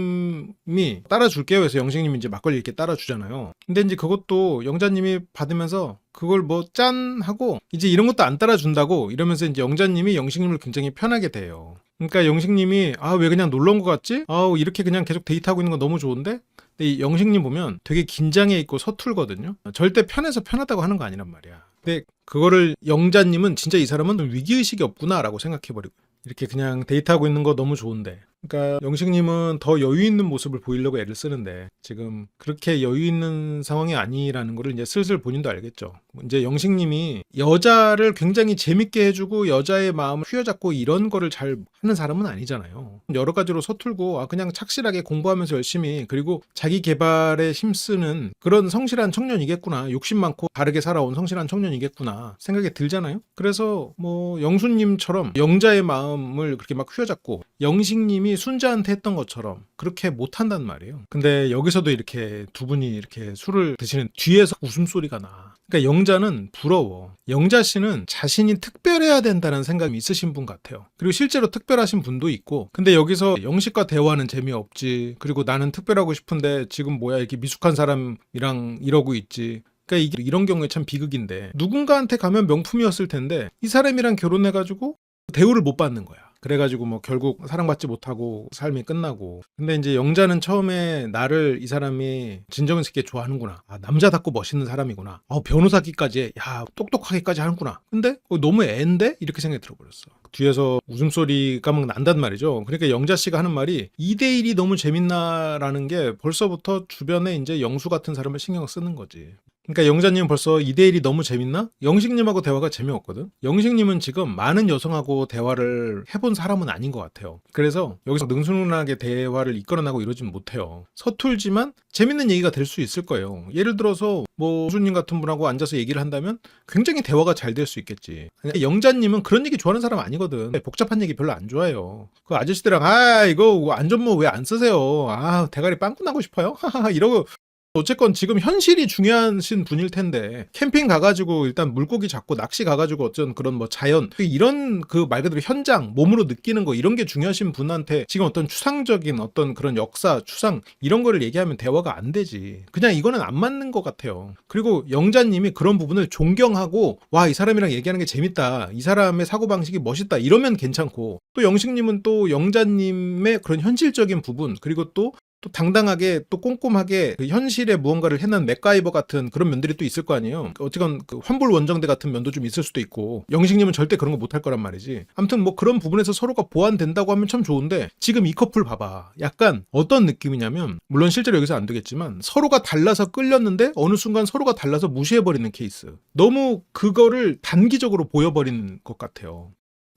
영식님이 따라줄게요 해서 영식님이 이제 막걸리 이렇게 따라주잖아요. 근데 이제 그것도 영자님이 받으면서 그걸 뭐 짠 하고 이제 이런 것도 안 따라준다고 이러면서 이제 영자님이 영식님을 굉장히 편하게 대해요. 그러니까 영식님이 아 왜 그냥 놀러 온 것 같지? 아 이렇게 그냥 계속 데이트하고 있는 거 너무 좋은데? 근데 이 영식님 보면 되게 긴장해 있고 서툴거든요. 절대 편해서 편하다고 하는 거 아니란 말이야. 근데 그거를 영자님은 진짜 이 사람은 위기의식이 없구나 라고 생각해버리고 이렇게 그냥 데이트하고 있는 거 너무 좋은데 그러니까 영식님은 더 여유 있는 모습을 보이려고 애를 쓰는데 지금 그렇게 여유 있는 상황이 아니라는 거를 이제 슬슬 본인도 알겠죠. 이제 영식님이 여자를 굉장히 재밌게 해주고 여자의 마음을 휘어잡고 이런 거를 잘 하는 사람은 아니잖아요. 여러 가지로 서툴고 그냥 착실하게 공부하면서 열심히 그리고 자기 개발에 힘쓰는 그런 성실한 청년이겠구나. 욕심 많고 바르게 살아온 성실한 청년이겠구나 생각이 들잖아요. 그래서 뭐 영수님처럼 영자의 마음을 그렇게 막 휘어잡고 영식님이 순자한테 했던 것처럼 그렇게 못한단 말이에요. 근데 여기서도 이렇게 두 분이 이렇게 술을 드시는 뒤에서 웃음소리가 나. 그러니까 영자는 부러워. 영자 씨는 자신이 특별해야 된다는 생각이 있으신 분 같아요. 그리고 실제로 특별하신 분도 있고. 근데 여기서 영식과 대화는 재미없지. 그리고 나는 특별하고 싶은데 지금 뭐야 이렇게 미숙한 사람이랑 이러고 있지. 그러니까 이게 이런 경우에 참 비극인데 누군가한테 가면 명품이었을 텐데 이 사람이랑 결혼해가지고 대우를 못 받는 거야. 그래가지고 뭐 결국 사랑받지 못하고 삶이 끝나고. 근데 이제 영자는 처음에 나를 이 사람이 진정성 있게 좋아하는구나. 남자답고 멋있는 사람이구나. 변호사기까지 야 똑똑하게까지 하는구나. 근데 너무 애인데? 이렇게 생각이 들어버렸어. 뒤에서 웃음소리가 막 난단 말이죠. 그러니까 영자 씨가 하는 말이 2대1이 너무 재밌나라는 게 벌써부터 주변에 이제 영수 같은 사람을 신경 쓰는 거지. 그러니까 영자님은 벌써 2대1이 너무 재밌나? 영식님하고 대화가 재미없거든. 영식님은 지금 많은 여성하고 대화를 해본 사람은 아닌 것 같아요. 그래서 여기서 능수능란하게 대화를 이끌어나고 이러진 못해요. 서툴지만 재밌는 얘기가 될 수 있을 거예요. 예를 들어서 뭐 교수님 같은 분하고 앉아서 얘기를 한다면 굉장히 대화가 잘 될 수 있겠지. 영자님은 그런 얘기 좋아하는 사람 아니거든. 복잡한 얘기 별로 안 좋아해요. 그 아저씨들랑 이거 안전모 왜 안 쓰세요? 대가리 빵꾸 나고 싶어요? 하하하 이러고. 어쨌건 지금 현실이 중요하신 분일 텐데 캠핑 가가지고 일단 물고기 잡고 낚시 가가지고 어쩐 그런 뭐 자연 이런 그 말 그대로 현장 몸으로 느끼는 거 이런 게 중요하신 분한테 지금 어떤 추상적인 어떤 그런 역사 추상 이런 거를 얘기하면 대화가 안 되지. 그냥 이거는 안 맞는 것 같아요. 그리고 영자님이 그런 부분을 존경하고 와 이 사람이랑 얘기하는 게 재밌다. 이 사람의 사고방식이 멋있다. 이러면 괜찮고 또 영식님은 또 영자님의 그런 현실적인 부분 그리고 또 당당하게 또 꼼꼼하게 그 현실에 무언가를 해낸 맥가이버 같은 그런 면들이 또 있을 거 아니에요. 어쨌건 그 환불 원정대 같은 면도 좀 있을 수도 있고 영식님은 절대 그런 거 못할 거란 말이지. 아무튼 뭐 그런 부분에서 서로가 보완된다고 하면 참 좋은데 지금 이 커플 봐봐. 약간 어떤 느낌이냐면 물론 실제로 여기서 안 되겠지만 서로가 달라서 끌렸는데 어느 순간 서로가 달라서 무시해버리는 케이스. 너무 그거를 단기적으로 보여버리는 것 같아요.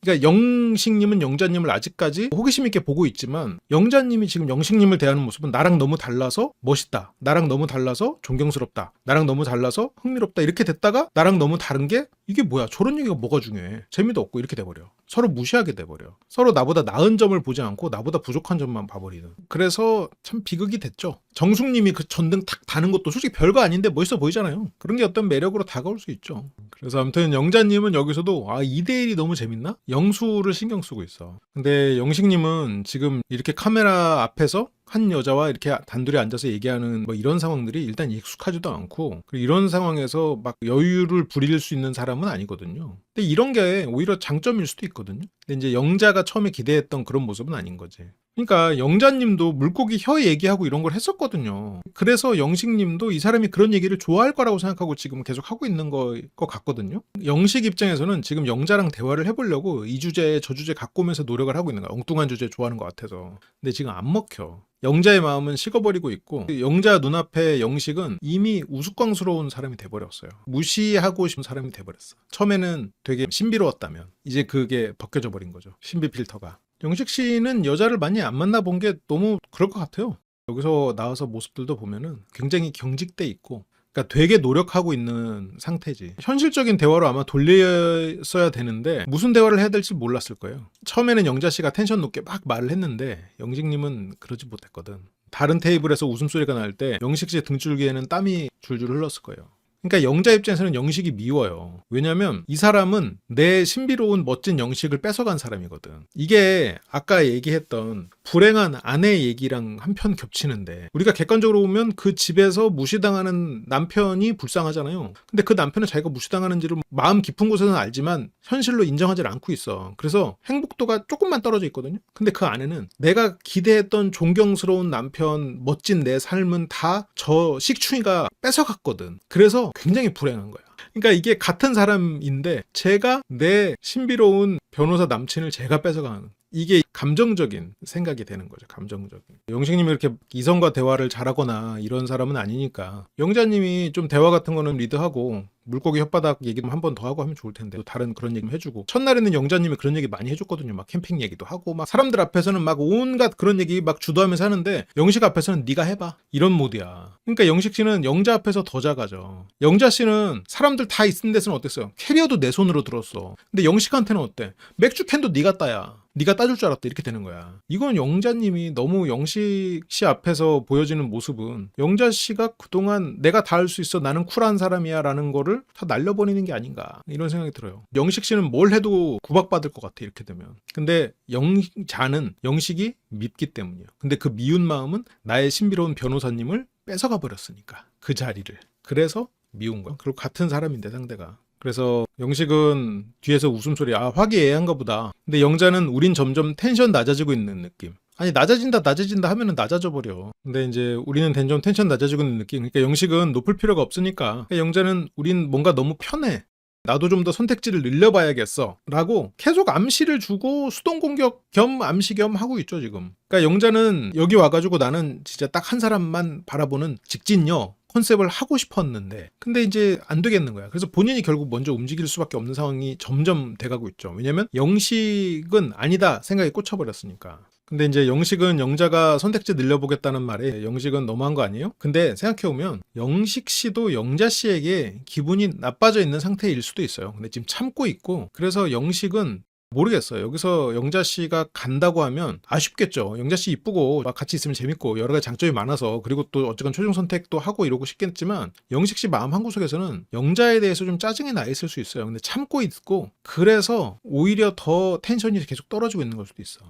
그러니까 영식님은 영자님을 아직까지 호기심 있게 보고 있지만 영자님이 지금 영식님을 대하는 모습은 나랑 너무 달라서 멋있다. 나랑 너무 달라서 존경스럽다. 나랑 너무 달라서 흥미롭다. 이렇게 됐다가 나랑 너무 다른 게 이게 뭐야? 저런 얘기가 뭐가 중요해? 재미도 없고 이렇게 돼버려. 서로 무시하게 돼버려. 서로 나보다 나은 점을 보지 않고 나보다 부족한 점만 봐버리는. 그래서 참 비극이 됐죠. 정숙님이 그 전등 탁 다는 것도 솔직히 별거 아닌데 멋있어 보이잖아요. 그런 게 어떤 매력으로 다가올 수 있죠. 그래서 아무튼 영자님은 여기서도 2대1이 너무 재밌나? 영수를 신경 쓰고 있어. 근데 영식님은 지금 이렇게 카메라 앞에서 한 여자와 이렇게 단둘이 앉아서 얘기하는 뭐 이런 상황들이 일단 익숙하지도 않고 그리고 이런 상황에서 막 여유를 부릴 수 있는 사람은 아니거든요. 근데 이런 게 오히려 장점일 수도 있거든요. 근데 이제 영자가 처음에 기대했던 그런 모습은 아닌 거지. 그러니까 영자님도 물고기 혀 얘기하고 이런 걸 했었거든요. 그래서 영식님도 이 사람이 그런 얘기를 좋아할 거라고 생각하고 지금 계속 하고 있는 것 같거든요. 영식 입장에서는 지금 영자랑 대화를 해보려고 이 주제 저 주제 갖고 오면서 노력을 하고 있는 거야. 엉뚱한 주제 좋아하는 것 같아서. 근데 지금 안 먹혀. 영자의 마음은 식어버리고 있고 영자 눈앞에 영식은 이미 우스꽝스러운 사람이 돼버렸어요. 무시하고 싶은 사람이 돼버렸어. 처음에는 되게 신비로웠다면 이제 그게 벗겨져 버린 거죠. 신비 필터가. 영식 씨는 여자를 많이 안 만나본 게 너무 그럴 것 같아요. 여기서 나와서 모습들도 보면은 굉장히 경직돼 있고 그러니까 되게 노력하고 있는 상태지. 현실적인 대화로 아마 돌렸어야 되는데 무슨 대화를 해야 될지 몰랐을 거예요. 처음에는 영자 씨가 텐션 높게 막 말을 했는데 영식님은 그러지 못했거든. 다른 테이블에서 웃음소리가 날 때 영식 씨의 등줄기에는 땀이 줄줄 흘렀을 거예요. 그러니까 영자 입장에서는 영식이 미워요. 왜냐면 이 사람은 내 신비로운 멋진 영식을 뺏어간 사람이거든. 이게 아까 얘기했던 불행한 아내의 얘기랑 한편 겹치는데 우리가 객관적으로 보면 그 집에서 무시당하는 남편이 불쌍하잖아요. 근데 그 남편은 자기가 무시당하는지를 마음 깊은 곳에서는 알지만 현실로 인정하지 않고 있어. 그래서 행복도가 조금만 떨어져 있거든요. 근데 그 안에는 내가 기대했던 존경스러운 남편, 멋진 내 삶은 다 저 식충이가 뺏어갔거든. 그래서 굉장히 불행한 거야. 그러니까 이게 같은 사람인데 제가 내 신비로운 변호사 남친을 제가 뺏어가는, 이게 감정적인 생각이 되는 거죠. 감정적인. 영식님이 이렇게 이성과 대화를 잘하거나 이런 사람은 아니니까 영자님이 좀 대화 같은 거는 리드하고 물고기 혓바닥 얘기 좀 한 번 더 하고 하면 좋을 텐데, 또 다른 그런 얘기 좀 해주고. 첫날에는 영자님이 그런 얘기 많이 해줬거든요. 막 캠핑 얘기도 하고 막 사람들 앞에서는 막 온갖 그런 얘기 막 주도하면서 하는데 영식 앞에서는 네가 해봐 이런 모드야. 그러니까 영식 씨는 영자 앞에서 더 작아져. 영자 씨는 사람들 다 있는 데서는 어땠어요? 캐리어도 내 손으로 들었어. 근데 영식한테는 어때? 맥주 캔도 네가 따야. 네가 따줄 줄 알았다 이렇게 되는 거야. 이건 영자님이 너무 영식 씨 앞에서 보여지는 모습은 영자 씨가 그동안 내가 다 할 수 있어, 나는 쿨한 사람이야 라는 거를 다 날려버리는 게 아닌가 이런 생각이 들어요. 영식 씨는 뭘 해도 구박받을 것 같아 이렇게 되면. 근데 영자는 영식이 밉기 때문이에요. 근데 그 미운 마음은 나의 신비로운 변호사님을 뺏어가 버렸으니까 그 자리를. 그래서 미운 거야. 그리고 같은 사람인데 상대가. 그래서 영식은 뒤에서 웃음소리, 아 화기애애한가 보다. 근데 영자는 우린 점점 텐션 낮아지고 있는 느낌. 아니 낮아진다 하면은 낮아져 버려. 근데 이제 우리는 점점 텐션 낮아지고 있는 느낌. 그러니까 영식은 높을 필요가 없으니까 영자는 우린 뭔가 너무 편해. 나도 좀 더 선택지를 늘려봐야겠어 라고 계속 암시를 주고 수동공격 겸 암시 겸 하고 있죠 지금. 그러니까 영자는 여기 와가지고 나는 진짜 딱 한 사람만 바라보는 직진녀 컨셉을 하고 싶었는데 근데 이제 안 되겠는 거야. 그래서 본인이 결국 먼저 움직일 수밖에 없는 상황이 점점 돼가고 있죠. 왜냐면 영식은 아니다 생각에 꽂혀버렸으니까. 근데 이제 영식은 영자가 선택지 늘려보겠다는 말에 영식은 너무한 거 아니에요? 근데 생각해보면 영식 씨도 영자 씨에게 기분이 나빠져 있는 상태일 수도 있어요. 근데 지금 참고 있고, 그래서 영식은 모르겠어요. 여기서 영자 씨가 간다고 하면 아쉽겠죠. 영자 씨 이쁘고 막 같이 있으면 재밌고 여러 가지 장점이 많아서, 그리고 또 어쨌건 최종 선택도 하고 이러고 싶겠지만 영식 씨 마음 한구석에서는 영자에 대해서 좀 짜증이 나 있을 수 있어요. 근데 참고 있고, 그래서 오히려 더 텐션이 계속 떨어지고 있는 걸 수도 있어.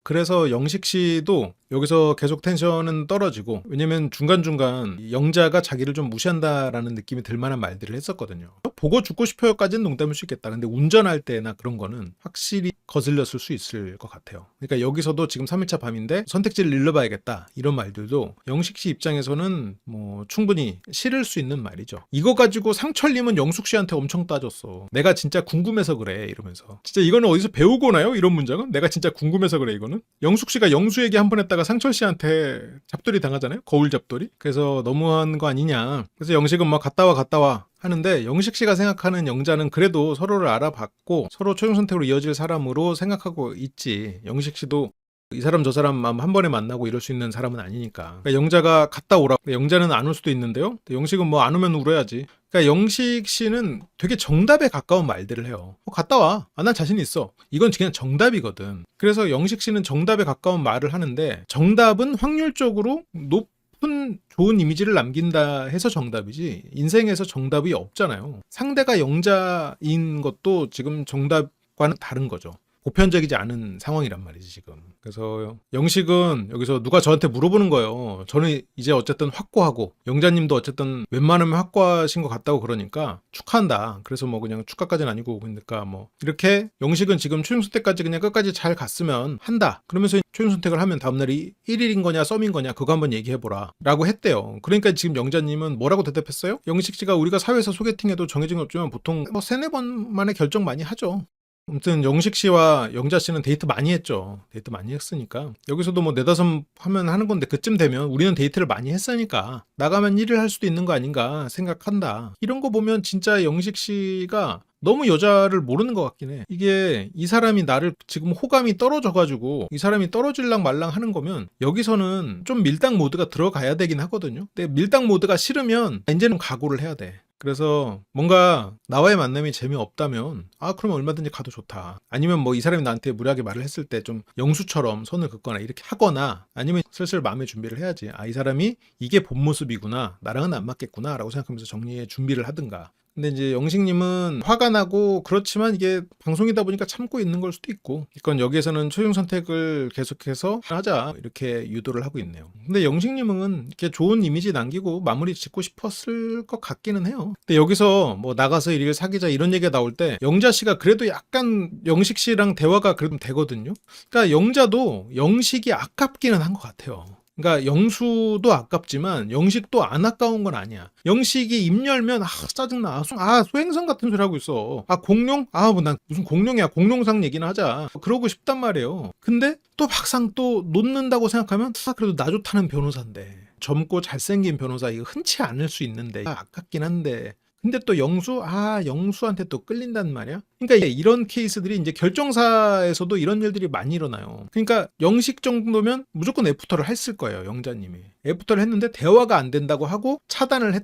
그래서 영식 씨도 여기서 계속 텐션은 떨어지고, 왜냐면 중간중간 영자가 자기를 좀 무시한다라는 느낌이 들 만한 말들을 했었거든요. 보고 죽고 싶어요까지는 농담일 수 있겠다. 근데 운전할 때나 그런 거는 확실히 거슬렸을 수 있을 것 같아요. 그러니까 여기서도 지금 3일차 밤인데 선택지를 늘려봐야겠다 이런 말들도 영식 씨 입장에서는 뭐 충분히 싫을 수 있는 말이죠. 이거 가지고 상철님은 영숙 씨한테 엄청 따졌어. 내가 진짜 궁금해서 그래 이러면서. 진짜 이거는 어디서 배우고 나요? 이런 문장은? 내가 진짜 궁금해서 그래 이거는? 영숙 씨가 영수 얘기 한 번 했다가 상철 씨한테 잡돌이 당하잖아요. 거울 잡돌이. 그래서 너무한 거 아니냐. 그래서 영식은 막 갔다 와 하는데, 영식 씨가 생각하는 영자는 그래도 서로를 알아봤고 서로 최종 선택으로 이어질 사람으로 생각하고 있지. 영식 씨도 이 사람 저 사람 한 번에 만나고 이럴 수 있는 사람은 아니니까. 그러니까 영자가 갔다 오라. 영자는 안 올 수도 있는데요. 영식은 뭐 안 오면 울어야지. 그러니까 영식 씨는 되게 정답에 가까운 말들을 해요. 갔다 와. 난 자신 있어. 이건 그냥 정답이거든. 그래서 영식 씨는 정답에 가까운 말을 하는데, 정답은 확률적으로 높은 좋은 이미지를 남긴다 해서 정답이지 인생에서 정답이 없잖아요. 상대가 영자인 것도 지금 정답과는 다른 거죠. 보편적이지 않은 상황이란 말이지 지금. 그래서 영식은 여기서 누가 저한테 물어보는 거예요. 저는 이제 어쨌든 확고하고 영자님도 어쨌든 웬만하면 확고하신 것 같다고 그러니까 축하한다. 그래서 뭐 그냥 축하까지는 아니고, 그러니까 뭐 이렇게 영식은 지금 최종 선택까지 그냥 끝까지 잘 갔으면 한다. 그러면서 최종 선택을 하면 다음날이 1일인 거냐 썸인 거냐 그거 한번 얘기해보라 라고 했대요. 그러니까 지금 영자님은 뭐라고 대답했어요? 영식 씨가 우리가 사회에서 소개팅해도 정해진 게 없지만 보통 뭐 3-4번 만에 결정 많이 하죠. 아무튼 영식 씨와 영자 씨는 데이트 많이 했죠. 데이트 많이 했으니까 여기서도 뭐 4-5 하면 하는 건데, 그쯤 되면 우리는 데이트를 많이 했으니까 나가면 일을 할 수도 있는 거 아닌가 생각한다. 이런 거 보면 진짜 영식 씨가 너무 여자를 모르는 것 같긴 해. 이게 이 사람이 나를 지금 호감이 떨어져가지고 이 사람이 떨어질랑 말랑 하는 거면 여기서는 좀 밀당 모드가 들어가야 되긴 하거든요. 근데 밀당 모드가 싫으면 이제는 각오를 해야 돼. 그래서 뭔가 나와의 만남이 재미없다면 그러면 얼마든지 가도 좋다. 아니면 뭐 이 사람이 나한테 무례하게 말을 했을 때 좀 영수처럼 손을 긋거나 이렇게 하거나, 아니면 슬슬 마음의 준비를 해야지. 이 사람이 이게 본 모습이구나, 나랑은 안 맞겠구나 라고 생각하면서 정리의 준비를 하든가. 근데 이제 영식님은 화가 나고 그렇지만 이게 방송이다 보니까 참고 있는 걸 수도 있고, 이건 여기에서는 최종 선택을 계속해서 하자 이렇게 유도를 하고 있네요. 근데 영식님은 이렇게 좋은 이미지 남기고 마무리 짓고 싶었을 것 같기는 해요. 근데 여기서 뭐 나가서 일일 사귀자 이런 얘기가 나올 때 영자 씨가 그래도 약간 영식 씨랑 대화가 그래도 되거든요. 그러니까 영자도 영식이 아깝기는 한 것 같아요. 그러니까 영수도 아깝지만 영식도 안 아까운 건 아니야. 영식이 입 열면 짜증나. 소행성 같은 소리 하고 있어. 공룡? 뭐 난 무슨 공룡이야. 공룡상 얘기나 하자. 그러고 싶단 말이에요. 근데 또 막상 또 놓는다고 생각하면 그래도 나 좋다는 변호사인데, 젊고 잘생긴 변호사, 이거 흔치 않을 수 있는데 아깝긴 한데, 근데 또 영수한테 또 끌린단 말이야. 그러니까 이런 케이스들이 이제 결정사에서도 이런 일들이 많이 일어나요. 그러니까 영식 정도면 무조건 애프터를 했을 거예요, 영자님이. 애프터를 했는데 대화가 안 된다고 하고 차단을 해.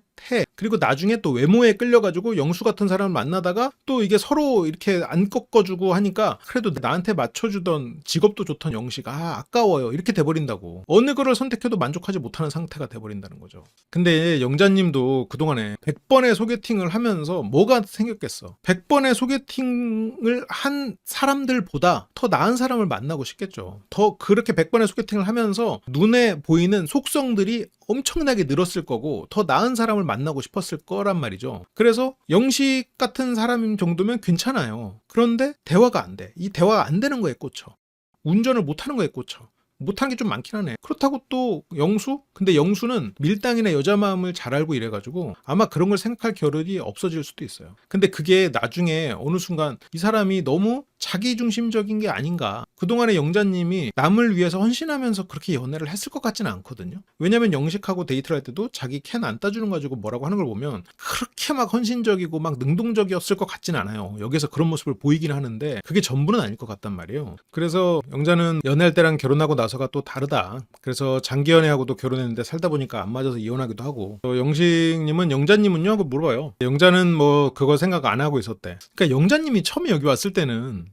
그리고 나중에 또 외모에 끌려가지고 영수 같은 사람을 만나다가 또 이게 서로 이렇게 안 꺾어주고 하니까 그래도 나한테 맞춰주던, 직업도 좋던 영식 아까워요, 이렇게 돼버린다고. 어느 거를 선택해도 만족하지 못하는 상태가 돼버린다는 거죠. 근데 영자님도 그동안에 100번의 소개팅을 하면서 뭐가 생겼겠어. 100번의 소개팅을 한 사람들보다 더 나은 사람을 만나고 싶겠죠. 더 그렇게 100번의 소개팅을 하면서 눈에 보이는 속성들이 엄청나게 늘었을 거고 더 나은 사람을 만나고 싶었을 거란 말이죠. 그래서 영식 같은 사람 정도면 괜찮아요. 그런데 대화가 안 돼. 이 대화가 안 되는 거에 꽂혀. 운전을 못하는 거에 꽂혀. 못한 게 좀 많긴 하네. 그렇다고 또 영수? 근데 영수는 밀당이나 여자 마음을 잘 알고 이래가지고 아마 그런 걸 생각할 겨를이 없어질 수도 있어요. 근데 그게 나중에 어느 순간 이 사람이 너무 자기중심적인 게 아닌가. 그동안에 영자님이 남을 위해서 헌신하면서 그렇게 연애를 했을 것 같지는 않거든요. 왜냐면 영식하고 데이트를 할 때도 자기 캔 안 따주는 거 가지고 뭐라고 하는 걸 보면 그렇게 막 헌신적이고 막 능동적이었을 것 같진 않아요. 여기서 그런 모습을 보이긴 하는데 그게 전부는 아닐 것 같단 말이에요. 그래서 영자는 연애할 때랑 결혼하고 나서가 또 다르다. 그래서 장기 연애하고도 결혼했는데 살다 보니까 안 맞아서 이혼하기도 하고. 영식님은 영자님은요? 하고 물어봐요. 영자는 뭐 그거 생각 안 하고 있었대. 그러니까 영자님이 처음에 여기 왔을 때는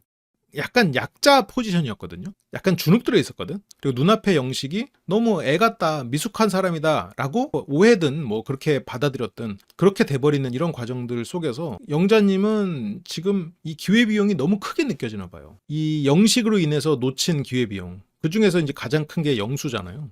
약간 약자 포지션이었거든요. 약간 주눅 들어 있었거든. 그리고 눈앞에 영식이 너무 애 같다, 미숙한 사람이다 라고 오해든 뭐 그렇게 받아들였든 그렇게 돼버리는 이런 과정들 속에서 영자님은 지금 이 기회비용이 너무 크게 느껴지나 봐요. 이 영식으로 인해서 놓친 기회비용, 그 중에서 이제 가장 큰 게 영수잖아요.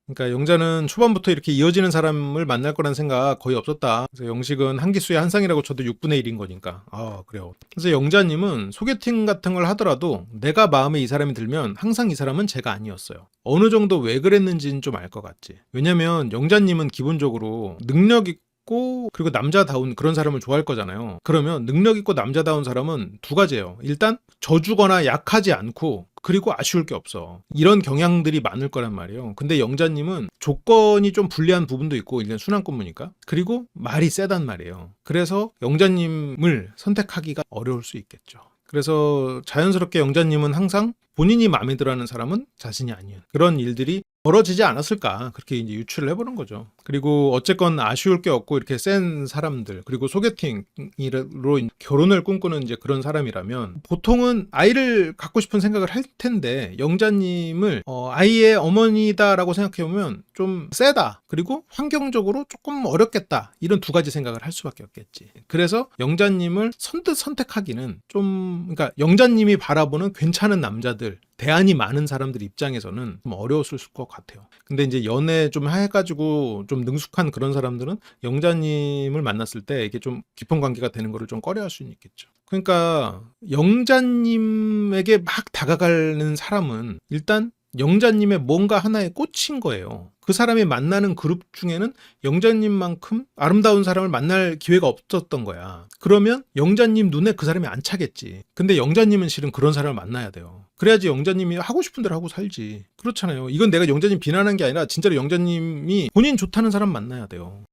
그러니까 영자는 초반부터 이렇게 이어지는 사람을 만날 거란 생각 거의 없었다. 그래서 영식은 한 기수의 한 쌍이라고 쳐도 6분의 1인 거니까. 그래요. 그래서 영자님은 소개팅 같은 걸 하더라도 내가 마음에 이 사람이 들면 항상 이 사람은 제가 아니었어요. 어느 정도 왜 그랬는지는 좀 알 것 같지. 왜냐면 영자님은 기본적으로 능력 있고 그리고 남자다운 그런 사람을 좋아할 거잖아요. 그러면 능력 있고 남자다운 사람은 두 가지예요. 일단 져주거나 약하지 않고, 그리고 아쉬울 게 없어. 이런 경향들이 많을 거란 말이에요. 근데 영자님은 조건이 좀 불리한 부분도 있고, 일단 순환권무니까. 그리고 말이 세단 말이에요. 그래서 영자님을 선택하기가 어려울 수 있겠죠. 그래서 자연스럽게 영자님은 항상 본인이 마음에 들어하는 사람은 자신이 아닌 그런 일들이 벌어지지 않았을까, 그렇게 이제 유추를 해보는 거죠. 그리고 어쨌건 아쉬울 게 없고 이렇게 센 사람들, 그리고 소개팅으로 결혼을 꿈꾸는 이제 그런 사람이라면 보통은 아이를 갖고 싶은 생각을 할 텐데, 영자님을 아이의 어머니다라고 생각해보면 좀 세다, 그리고 환경적으로 조금 어렵겠다, 이런 두 가지 생각을 할 수밖에 없겠지. 그래서 영자님을 선뜻 선택하기는 좀, 그러니까 영자님이 바라보는 괜찮은 남자들, 대안이 많은 사람들 입장에서는 좀 어려웠을 것 같아요. 근데 이제 연애 좀 해가지고 좀 능숙한 그런 사람들은 영자님을 만났을 때 이게 좀 깊은 관계가 되는 거를 좀 꺼려할 수는 있겠죠. 그러니까 영자님에게 막 다가가는 사람은 일단 영자님의 뭔가 하나에 꽂힌 거예요. 그 사람이 만나는 그룹 중에는 영자님만큼 아름다운 사람을 만날 기회가 없었던 거야. 그러면 영자님 눈에 그 사람이 안 차겠지. 근데 영자님은 실은 그런 사람을 만나야 돼요. 그래야지 영자님이 하고 싶은 대로 하고 살지. 그렇잖아요. 이건 내가 영자님 비난하는 게 아니라 진짜로 영자님이 본인 좋다는 사람 만나야 돼요.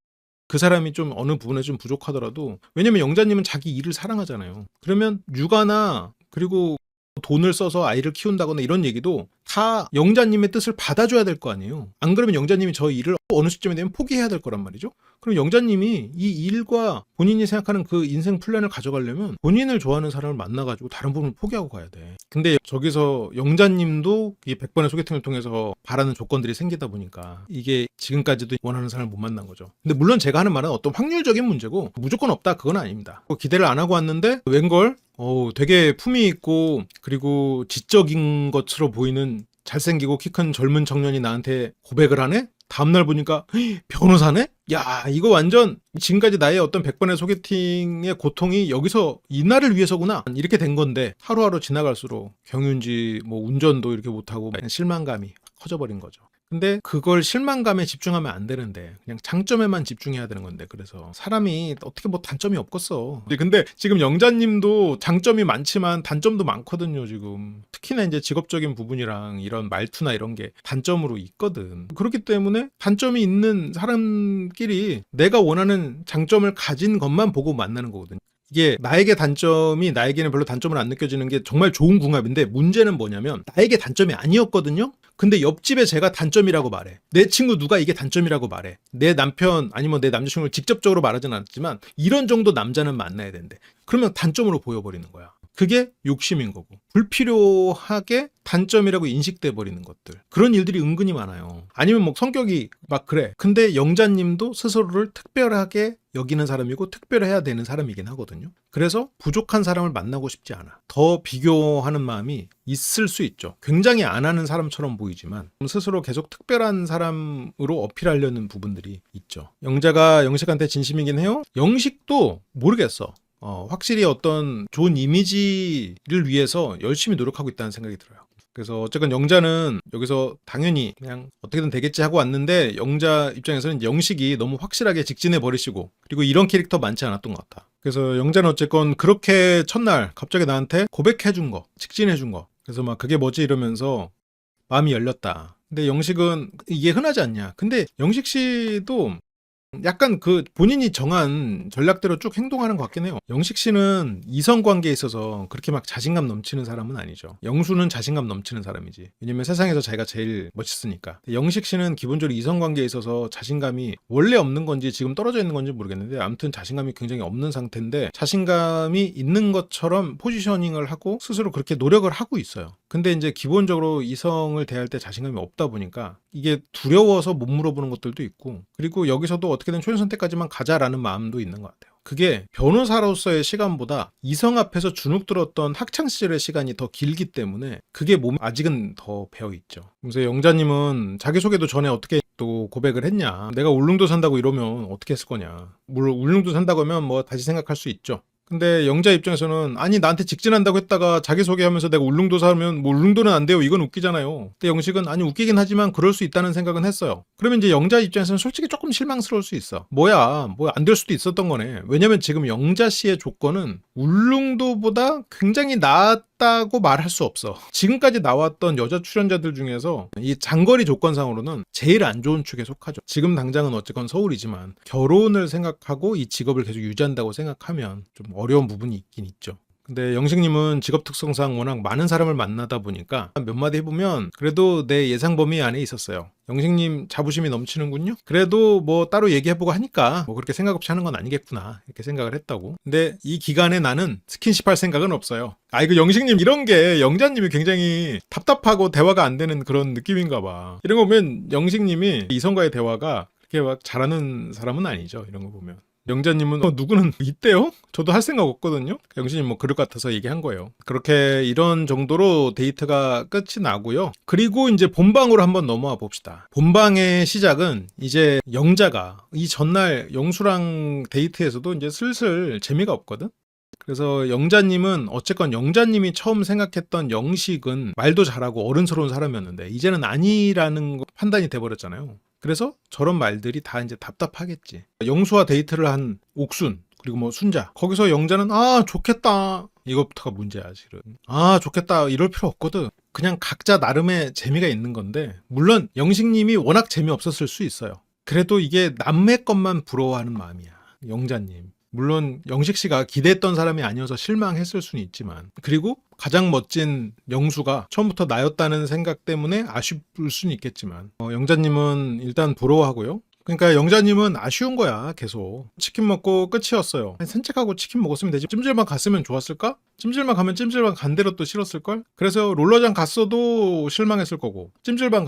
그 사람이 좀 어느 부분에 좀 부족하더라도, 왜냐면 영자님은 자기 일을 사랑하잖아요. 그러면 육아나 그리고 돈을 써서 아이를 키운다거나 이런 얘기도 다 영자님의 뜻을 받아줘야 될 거 아니에요. 안 그러면 영자님이 저 일을 어느 시점에 되면 포기해야 될 거란 말이죠. 그럼 영자님이 이 일과 본인이 생각하는 그 인생 플랜을 가져가려면 본인을 좋아하는 사람을 만나가지고 다른 부분을 포기하고 가야 돼. 근데 저기서 영자님도 이 100번의 소개팅을 통해서 바라는 조건들이 생기다 보니까 이게 지금까지도 원하는 사람을 못 만난 거죠. 근데 물론 제가 하는 말은 어떤 확률적인 문제고 무조건 없다, 그건 아닙니다. 기대를 안 하고 왔는데 웬걸 되게 품위 있고 그리고 지적인 것으로 보이는 잘생기고 키 큰 젊은 청년이 나한테 고백을 하네? 다음날 보니까 변호사네? 야, 이거 완전 지금까지 나의 어떤 100번의 소개팅의 고통이 여기서 이날을 위해서구나, 이렇게 된 건데 하루하루 지나갈수록 경유인지 뭐 운전도 이렇게 못하고 실망감이 커져버린 거죠. 근데 그걸 실망감에 집중하면 안 되는데 그냥 장점에만 집중해야 되는 건데, 그래서 사람이 어떻게 뭐 단점이 없겠어. 근데 지금 영자님도 장점이 많지만 단점도 많거든요 지금. 특히나 이제 직업적인 부분이랑 이런 말투나 이런 게 단점으로 있거든. 그렇기 때문에 단점이 있는 사람끼리 내가 원하는 장점을 가진 것만 보고 만나는 거거든요. 이게 나에게 단점이 나에게는 별로 단점을 안 느껴지는 게 정말 좋은 궁합인데, 문제는 뭐냐면 나에게 단점이 아니었거든요. 근데 옆집에 제가 단점이라고 말해. 내 친구 누가 이게 단점이라고 말해. 내 남편 아니면 내 남자친구를 직접적으로 말하진 않았지만 이런 정도 남자는 만나야 된대. 그러면 단점으로 보여버리는 거야. 그게 욕심인 거고, 불필요하게 단점이라고 인식돼 버리는 것들, 그런 일들이 은근히 많아요. 아니면 뭐 성격이 막 그래. 근데 영자님도 스스로를 특별하게 여기는 사람이고 특별해야 되는 사람이긴 하거든요. 그래서 부족한 사람을 만나고 싶지 않아. 더 비교하는 마음이 있을 수 있죠. 굉장히 안 하는 사람처럼 보이지만 스스로 계속 특별한 사람으로 어필하려는 부분들이 있죠. 영자가 영식한테 진심이긴 해요. 영식도 모르겠어. 확실히 어떤 좋은 이미지를 위해서 열심히 노력하고 있다는 생각이 들어요. 그래서 어쨌건 영자는 여기서 당연히 그냥 어떻게든 되겠지 하고 왔는데, 영자 입장에서는 영식이 너무 확실하게 직진해 버리시고, 그리고 이런 캐릭터 많지 않았던 것 같아. 그래서 영자는 어쨌건 그렇게 첫날 갑자기 나한테 고백해 준 거, 직진해 준 거, 그래서 막 그게 뭐지 이러면서 마음이 열렸다. 근데 영식은 이게 흔하지 않냐. 근데 영식 씨도 약간 그 본인이 정한 전략대로 쭉 행동하는 것 같긴 해요. 영식 씨는 이성 관계에 있어서 그렇게 막 자신감 넘치는 사람은 아니죠. 영수는 자신감 넘치는 사람이지. 왜냐면 세상에서 자기가 제일 멋있으니까. 영식 씨는 기본적으로 이성 관계에 있어서 자신감이 원래 없는 건지 지금 떨어져 있는 건지 모르겠는데, 아무튼 자신감이 굉장히 없는 상태인데 자신감이 있는 것처럼 포지셔닝을 하고 스스로 그렇게 노력을 하고 있어요. 근데 이제 기본적으로 이성을 대할 때 자신감이 없다 보니까 이게 두려워서 못 물어보는 것들도 있고, 그리고 여기서도 어떻게든 초연 선택까지만 가자라는 마음도 있는 것 같아요. 그게 변호사로서의 시간보다 이성 앞에서 주눅 들었던 학창 시절의 시간이 더 길기 때문에 그게 몸에 아직은 더 배어 있죠. 그래서 영자님은 자기소개도 전에 어떻게 또 고백을 했냐, 내가 울릉도 산다고 이러면 어떻게 했을 거냐. 물론 울릉도 산다고 하면 뭐 다시 생각할 수 있죠. 근데 영자 입장에서는 아니 나한테 직진한다고 했다가 자기소개하면서 내가 울릉도 사면 뭐 울릉도는 안 돼요, 이건 웃기잖아요. 근데 영식은 아니 웃기긴 하지만 그럴 수 있다는 생각은 했어요. 그러면 이제 영자 입장에서는 솔직히 조금 실망스러울 수 있어. 뭐야 뭐 안 될 수도 있었던 거네. 왜냐면 지금 영자 씨의 조건은 울릉도보다 굉장히 나았다고 말할 수 없어. 지금까지 나왔던 여자 출연자들 중에서 이 장거리 조건상으로는 제일 안 좋은 축에 속하죠. 지금 당장은 어쨌건 서울이지만 결혼을 생각하고 이 직업을 계속 유지한다고 생각하면 좀 어려운 부분이 있긴 있죠. 근데 영식님은 직업 특성상 워낙 많은 사람을 만나다 보니까 몇 마디 해보면 그래도 내 예상 범위 안에 있었어요. 영식님 자부심이 넘치는군요. 그래도 뭐 따로 얘기해보고 하니까 뭐 그렇게 생각 없이 하는 건 아니겠구나 이렇게 생각을 했다고. 근데 이 기간에 나는 스킨십 할 생각은 없어요. 이거 영식님 이런 게 영자님이 굉장히 답답하고 대화가 안 되는 그런 느낌인가 봐. 이런 거 보면 영식님이 이성과의 대화가 그렇게 막 잘하는 사람은 아니죠. 이런 거 보면. 영자님은 누구는 있대요? 저도 할 생각 없거든요. 영신님 뭐 그럴 것 같아서 얘기한 거예요. 그렇게 이런 정도로 데이트가 끝이 나고요. 그리고 이제 본방으로 한번 넘어와 봅시다. 본방의 시작은 이제 영자가 이 전날 영수랑 데이트에서도 이제 슬슬 재미가 없거든. 그래서 영자님은 어쨌건 영자님이 처음 생각했던 영식은 말도 잘하고 어른스러운 사람이었는데 이제는 아니라는 판단이 돼버렸잖아요. 그래서 저런 말들이 다 이제 답답하겠지. 영수와 데이트를 한 옥순 그리고 뭐 순자, 거기서 영자는 좋겠다 이것부터가 문제야 실은. 좋겠다 이럴 필요 없거든. 그냥 각자 나름의 재미가 있는 건데, 물론 영식님이 워낙 재미없었을 수 있어요. 그래도 이게 남의 것만 부러워하는 마음이야 영자님. 물론 영식 씨가 기대했던 사람이 아니어서 실망했을 수는 있지만, 그리고 가장 멋진 영수가 처음부터 나였다는 생각 때문에 아쉬울 수는 있겠지만, 영자님은 일단 부러워하고요. 그러니까 영자님은 아쉬운 거야 계속. 치킨 먹고 끝이었어요. 산책하고 치킨 먹었으면 되지. 찜질방 갔으면 좋았을까? 찜질방 가면 찜질방 간 대로 또 싫었을걸? 그래서 롤러장 갔어도 실망했을 거고, 찜질방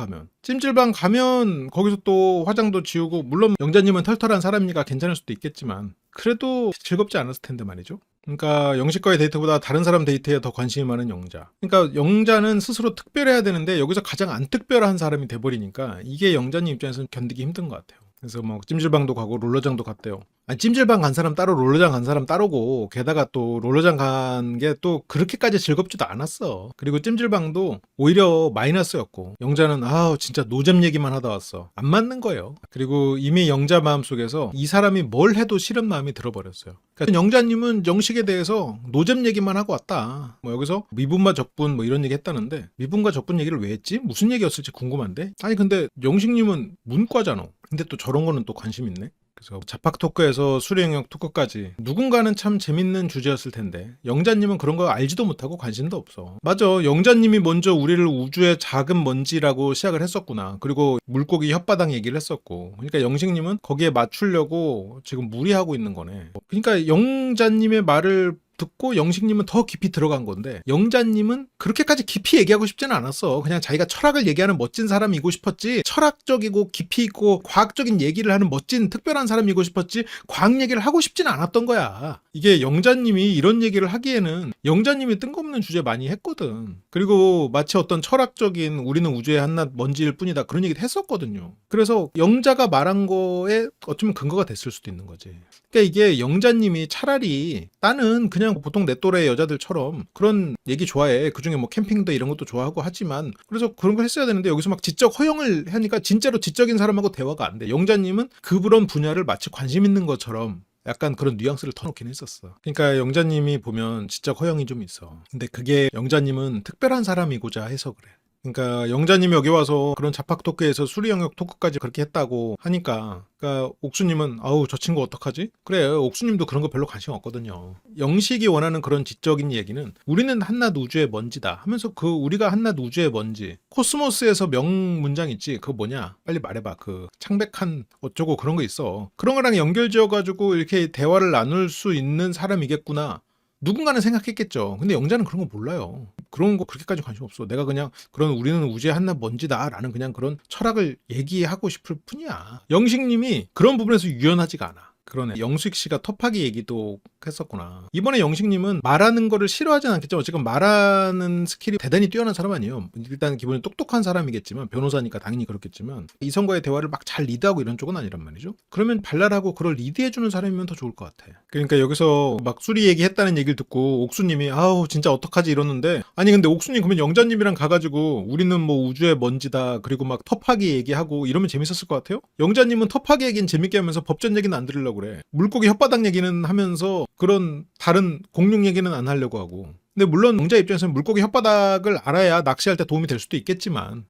가면 거기서 또 화장도 지우고, 물론 영자님은 털털한 사람이니까 괜찮을 수도 있겠지만 그래도 즐겁지 않았을 텐데 말이죠. 그러니까 영식과의 데이트보다 다른 사람 데이트에 더 관심이 많은 영자. 그러니까 영자는 스스로 특별해야 되는데 여기서 가장 안 특별한 사람이 돼버리니까 이게 영자님 입장에서는 견디기 힘든 것 같아요. 그래서 뭐 찜질방도 가고 롤러장도 갔대요. 아니, 찜질방 간 사람 따로 롤러장 간 사람 따로고 게다가 또 롤러장 간 게 또 그렇게까지 즐겁지도 않았어. 그리고 찜질방도 오히려 마이너스였고 영자는 진짜 노잼 얘기만 하다 왔어. 안 맞는 거예요. 그리고 이미 영자 마음속에서 이 사람이 뭘 해도 싫은 마음이 들어버렸어요. 그러니까 영자님은 영식에 대해서 노잼 얘기만 하고 왔다. 뭐 여기서 미분과 적분 뭐 이런 얘기 했다는데 미분과 적분 얘기를 왜 했지? 무슨 얘기였을지 궁금한데? 아니 근데 영식님은 문과잖아. 근데 또 저런 거는 또 관심 있네. 그래서 자팍 토크에서 수리 영역 토크까지 누군가는 참 재밌는 주제였을 텐데 영자님은 그런 거 알지도 못하고 관심도 없어. 맞아, 영자님이 먼저 우리를 우주의 작은 먼지라고 시작을 했었구나. 그리고 물고기 혓바닥 얘기를 했었고, 그러니까 영식님은 거기에 맞추려고 지금 무리하고 있는 거네. 그러니까 영자님의 말을 듣고 영식님은 더 깊이 들어간 건데 영자님은 그렇게까지 깊이 얘기하고 싶지는 않았어. 그냥 자기가 철학을 얘기하는 멋진 사람이고 싶었지, 철학적이고 깊이 있고 과학적인 얘기를 하는 멋진 특별한 사람이고 싶었지 과학 얘기를 하고 싶지는 않았던 거야. 이게 영자님이 이런 얘기를 하기에는 영자님이 뜬금없는 주제 많이 했거든. 그리고 마치 어떤 철학적인 우리는 우주의 한낱 먼지일 뿐이다 그런 얘기도 했었거든요. 그래서 영자가 말한 거에 어쩌면 근거가 됐을 수도 있는 거지. 그러니까 이게 영자님이 차라리 나는 그냥 보통 내 또래 여자들처럼 그런 얘기 좋아해. 그중에 뭐 캠핑도 이런 것도 좋아하고 하지만 그래서 그런 걸 했어야 되는데 여기서 막 지적 허용을 하니까 진짜로 지적인 사람하고 대화가 안 돼. 영자님은 그런 분야를 마치 관심 있는 것처럼 약간 그런 뉘앙스를 터놓긴 했었어. 그러니까 영자님이 보면 지적 허용이 좀 있어. 근데 그게 영자님은 특별한 사람이고자 해서 그래. 그러니까 영자님이 여기 와서 그런 자팍 토크에서 수리 영역 토크까지 그렇게 했다고 하니까, 그러니까 옥수님은 아우 저 친구 어떡하지? 그래, 옥수님도 그런 거 별로 관심 없거든요. 영식이 원하는 그런 지적인 얘기는 우리는 한낱 우주의 먼지다 하면서 그 우리가 한낱 우주의 먼지, 코스모스에서 명문장 있지, 그거 뭐냐? 빨리 말해봐. 그 창백한 어쩌고 그런 거 있어. 그런 거랑 연결지어가지고 이렇게 대화를 나눌 수 있는 사람이겠구나. 누군가는 생각했겠죠. 근데 영자는 그런 거 몰라요. 그런 거 그렇게까지 관심 없어. 내가 그냥 그런 우리는 우주의 한낱 먼지다라는 그냥 그런 철학을 얘기하고 싶을 뿐이야. 영식님이 그런 부분에서 유연하지가 않아. 그러네. 영식 씨가 터파기 얘기도 했었구나. 이번에 영식님은 말하는 거를 싫어하진 않겠죠. 지금 말하는 스킬이 대단히 뛰어난 사람 아니에요. 일단 기본에 똑똑한 사람이겠지만, 변호사니까 당연히 그렇겠지만 이성과의 대화를 막 잘 리드하고 이런 쪽은 아니란 말이죠. 그러면 발랄하고 그걸 리드해주는 사람이면 더 좋을 것 같아. 그러니까 여기서 막 수리 얘기했다는 얘기를 듣고 옥수님이 아우 진짜 어떡하지 이러는데, 아니 근데 옥수님 그러면 영자님이랑 가가지고 우리는 뭐 우주의 먼지다 그리고 막 터파기 얘기하고 이러면 재밌었을 것 같아요? 영자님은 터파기 얘기는 재밌게 하면서 법전 얘기는 안 들으려고 그래. 물고기 혓바닥 얘기는 하면서 그런 다른 공룡 얘기는 안 하려고 하고. 근데 물론 영자 입장에서는 물고기 혓바닥을 알아야 낚시할 때 도움이 될 수도 있겠지만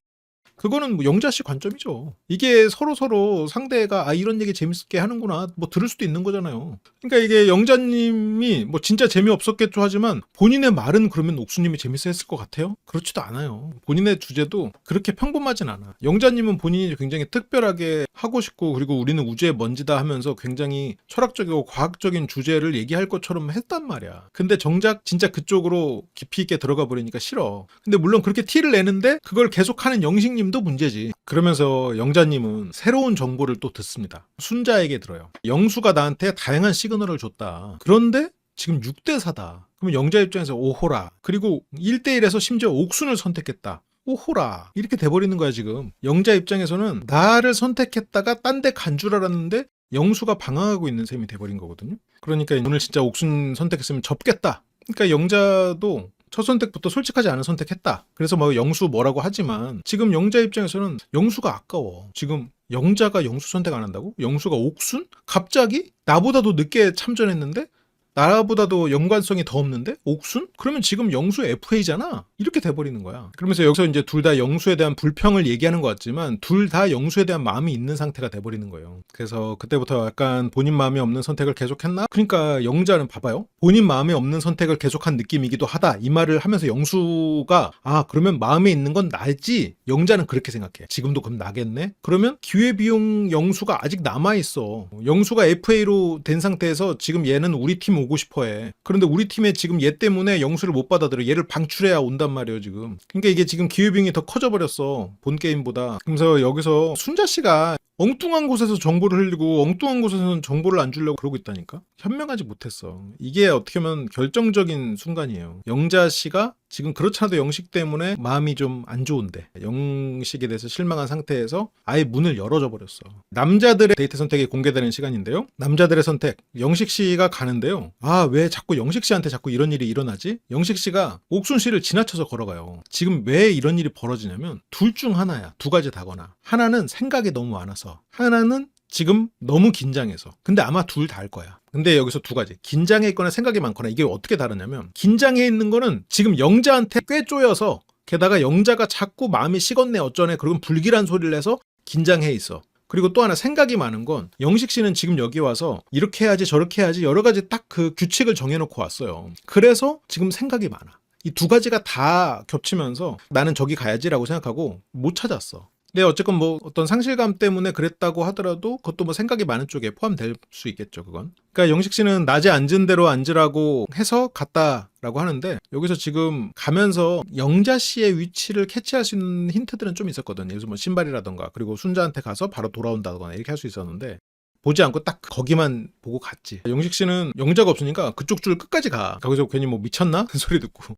그거는 뭐 영자씨 관점이죠. 이게 서로 상대가 이런 얘기 재밌게 하는구나 뭐 들을 수도 있는 거잖아요. 그러니까 이게 영자님이 뭐 진짜 재미없었겠죠 하지만 본인의 말은 그러면 옥수님이 재밌어 했을 것 같아요? 그렇지도 않아요. 본인의 주제도 그렇게 평범하진 않아. 영자님은 본인이 굉장히 특별하게 하고 싶고 그리고 우리는 우주의 먼지다 하면서 굉장히 철학적이고 과학적인 주제를 얘기할 것처럼 했단 말이야. 근데 정작 진짜 그쪽으로 깊이 있게 들어가 버리니까 싫어. 근데 물론 그렇게 티를 내는데 그걸 계속하는 영식님 도 문제지. 그러면서 영자님은 새로운 정보를 또 듣습니다. 순자에게 들어요. 영수가 나한테 다양한 시그널을 줬다. 그런데 지금 6대4다. 그럼 영자 입장에서 오호라. 그리고 1대1에서 심지어 옥순을 선택했다. 오호라. 이렇게 돼버리는 거야 지금. 영자 입장에서는 나를 선택했다가 딴 데 간 줄 알았는데 영수가 방황하고 있는 셈이 돼버린 거거든요. 그러니까 오늘 진짜 옥순 선택했으면 접겠다. 그러니까 영자도 첫 선택부터 솔직하지 않은 선택했다. 그래서 뭐 영수 뭐라고 하지만 지금 영자 입장에서는 영수가 아까워. 지금 영자가 영수 선택 안 한다고? 영수가 옥순? 갑자기? 나보다도 늦게 참전했는데? 나보다도 연관성이 더 없는데? 옥순? 그러면 지금 영수 FA잖아? 이렇게 돼버리는 거야. 그러면서 여기서 이제 둘 다 영수에 대한 불평을 얘기하는 것 같지만 둘 다 영수에 대한 마음이 있는 상태가 돼버리는 거예요. 그래서 그때부터 약간 본인 마음에 없는 선택을 계속했나? 그러니까 영자는 봐봐요. 본인 마음에 없는 선택을 계속한 느낌이기도 하다. 이 말을 하면서 영수가 그러면 마음에 있는 건 나지? 영자는 그렇게 생각해. 지금도 그럼 나겠네? 그러면 기회비용 영수가 아직 남아있어. 영수가 FA로 된 상태에서 지금 얘는 우리 팀 오고 싶어해. 그런데 우리 팀에 지금 얘 때문에 영수를 못 받아들여. 얘를 방출해야 온단 말이에요 지금. 그러니까 이게 지금 기회비용이 더 커져 버렸어 본 게임보다. 그러면서 여기서 순자씨가 엉뚱한 곳에서 정보를 흘리고 엉뚱한 곳에서는 정보를 안 주려고 그러고 있다니까? 현명하지 못했어. 이게 어떻게 보면 결정적인 순간이에요. 영자 씨가 지금 그렇잖아도 영식 때문에 마음이 좀 안 좋은데 영식에 대해서 실망한 상태에서 아예 문을 열어줘 버렸어. 남자들의 데이트 선택이 공개되는 시간인데요. 남자들의 선택. 영식 씨가 가는데요. 아, 왜 자꾸 영식 씨한테 자꾸 이런 일이 일어나지? 영식 씨가 옥순 씨를 지나쳐서 걸어가요. 지금 왜 이런 일이 벌어지냐면 둘 중 하나야. 두 가지 다거나. 하나는 생각이 너무 많아서. 하나는 지금 너무 긴장해서. 근데 아마 둘 다일 거야. 근데 여기서 두 가지. 긴장해 있거나 생각이 많거나 이게 어떻게 다르냐면 긴장해 있는 거는 지금 영자한테 꽤 쪼여서 게다가 영자가 자꾸 마음이 식었네 어쩌네 그러면 불길한 소리를 내서 긴장해 있어. 그리고 또 하나 생각이 많은 건 영식 씨는 지금 여기 와서 이렇게 해야지 저렇게 해야지 여러 가지 딱 그 규칙을 정해놓고 왔어요. 그래서 지금 생각이 많아. 이 두 가지가 다 겹치면서 나는 저기 가야지라고 생각하고 못 찾았어. 근데 어쨌건 뭐 어떤 상실감 때문에 그랬다고 하더라도 그것도 뭐 생각이 많은 쪽에 포함될 수 있겠죠, 그건. 그러니까 영식 씨는 낮에 앉은 대로 앉으라고 해서 갔다라고 하는데 여기서 지금 가면서 영자 씨의 위치를 캐치할 수 있는 힌트들은 좀 있었거든요. 예를 들어 뭐 신발이라던가 그리고 순자한테 가서 바로 돌아온다거나 이렇게 할 수 있었는데 보지 않고 딱 거기만 보고 갔지. 영식 씨는 영자가 없으니까 그쪽 줄 끝까지 가. 거기서 괜히 뭐 미쳤나? 그 소리 듣고.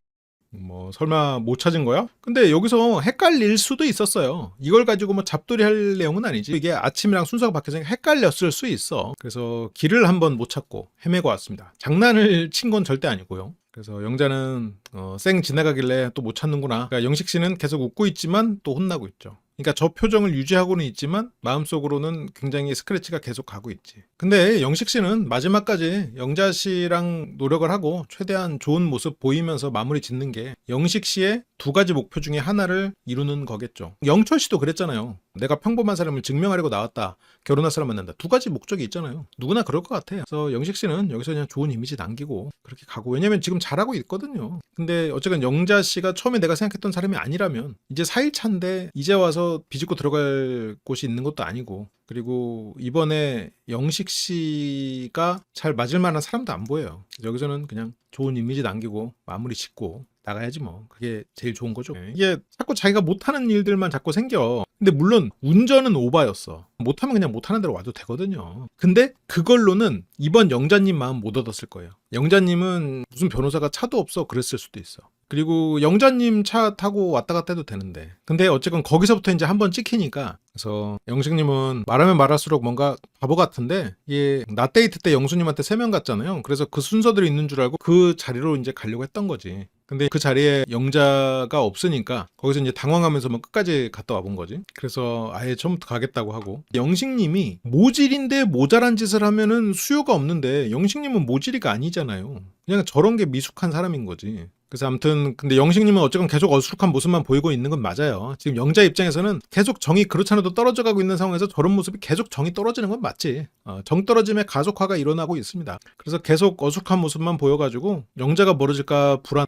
뭐 설마 못 찾은 거야? 근데 여기서 헷갈릴 수도 있었어요. 이걸 가지고 뭐 잡돌이 할 내용은 아니지. 이게 아침이랑 순서가 바뀌어서 헷갈렸을 수 있어. 그래서 길을 한번 못 찾고 헤매고 왔습니다. 장난을 친 건 절대 아니고요. 그래서 영자는 쌩 지나가길래 또 못 찾는구나. 그러니까 영식 씨는 계속 웃고 있지만 또 혼나고 있죠. 그러니까 저 표정을 유지하고는 있지만 마음속으로는 굉장히 스크래치가 계속 가고 있지. 근데 영식 씨는 마지막까지 영자 씨랑 노력을 하고 최대한 좋은 모습 보이면서 마무리 짓는 게 영식 씨의 두 가지 목표 중에 하나를 이루는 거겠죠. 영철 씨도 그랬잖아요. 내가 평범한 사람을 증명하려고 나왔다. 결혼할 사람 만난다. 두 가지 목적이 있잖아요. 누구나 그럴 것 같아요. 그래서 영식 씨는 여기서 그냥 좋은 이미지 남기고 그렇게 가고 왜냐면 지금 잘하고 있거든요. 근데 어쨌든 영자 씨가 처음에 내가 생각했던 사람이 아니라면 이제 4일차인데 이제 와서 비집고 들어갈 곳이 있는 것도 아니고 그리고 이번에 영식 씨가 잘 맞을 만한 사람도 안 보여요. 여기서는 그냥 좋은 이미지 남기고 마무리 짓고 나가야지 뭐. 그게 제일 좋은 거죠. 이게 자꾸 자기가 못하는 일들만 자꾸 생겨. 근데 물론 운전은 오바였어. 못하면 그냥 못하는 대로 와도 되거든요. 근데 그걸로는 이번 영자님 마음 못 얻었을 거예요. 영자님은 무슨 변호사가 차도 없어 그랬을 수도 있어. 그리고 영자님 차 타고 왔다 갔다 해도 되는데 근데 어쨌건 거기서부터 이제 한번 찍히니까 그래서 영식님은 말하면 말할수록 뭔가 바보 같은데 이게 낮데이트 때 영수님한테 3명 갔잖아요. 그래서 그 순서들이 있는 줄 알고 그 자리로 이제 가려고 했던 거지. 근데 그 자리에 영자가 없으니까 거기서 이제 당황하면서 뭐 끝까지 갔다 와본 거지. 그래서 아예 처음부터 가겠다고 하고 영식님이 모질인데 모자란 짓을 하면은 수요가 없는데 영식님은 모질이가 아니잖아요. 그냥 저런 게 미숙한 사람인 거지. 그래서 아무튼 근데 영식님은 어쨌건 계속 어수룩한 모습만 보이고 있는 건 맞아요. 지금 영자 입장에서는 계속 정이 그렇잖아도 떨어져 가고 있는 상황에서 저런 모습이 계속 정이 떨어지는 건 맞지. 정 떨어짐의 가속화가 일어나고 있습니다. 그래서 계속 어수룩한 모습만 보여가지고 영자가 멀어질까 불안.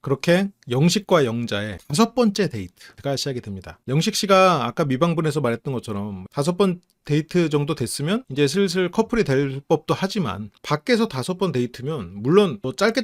그렇게 영식과 영자의 5번째 데이트가 시작이 됩니다. 영식 씨가 아까 미방분에서 말했던 것처럼 5번 데이트 정도 됐으면 이제 슬슬 커플이 될 법도 하지만 밖에서 5번 데이트면 물론 뭐 짧게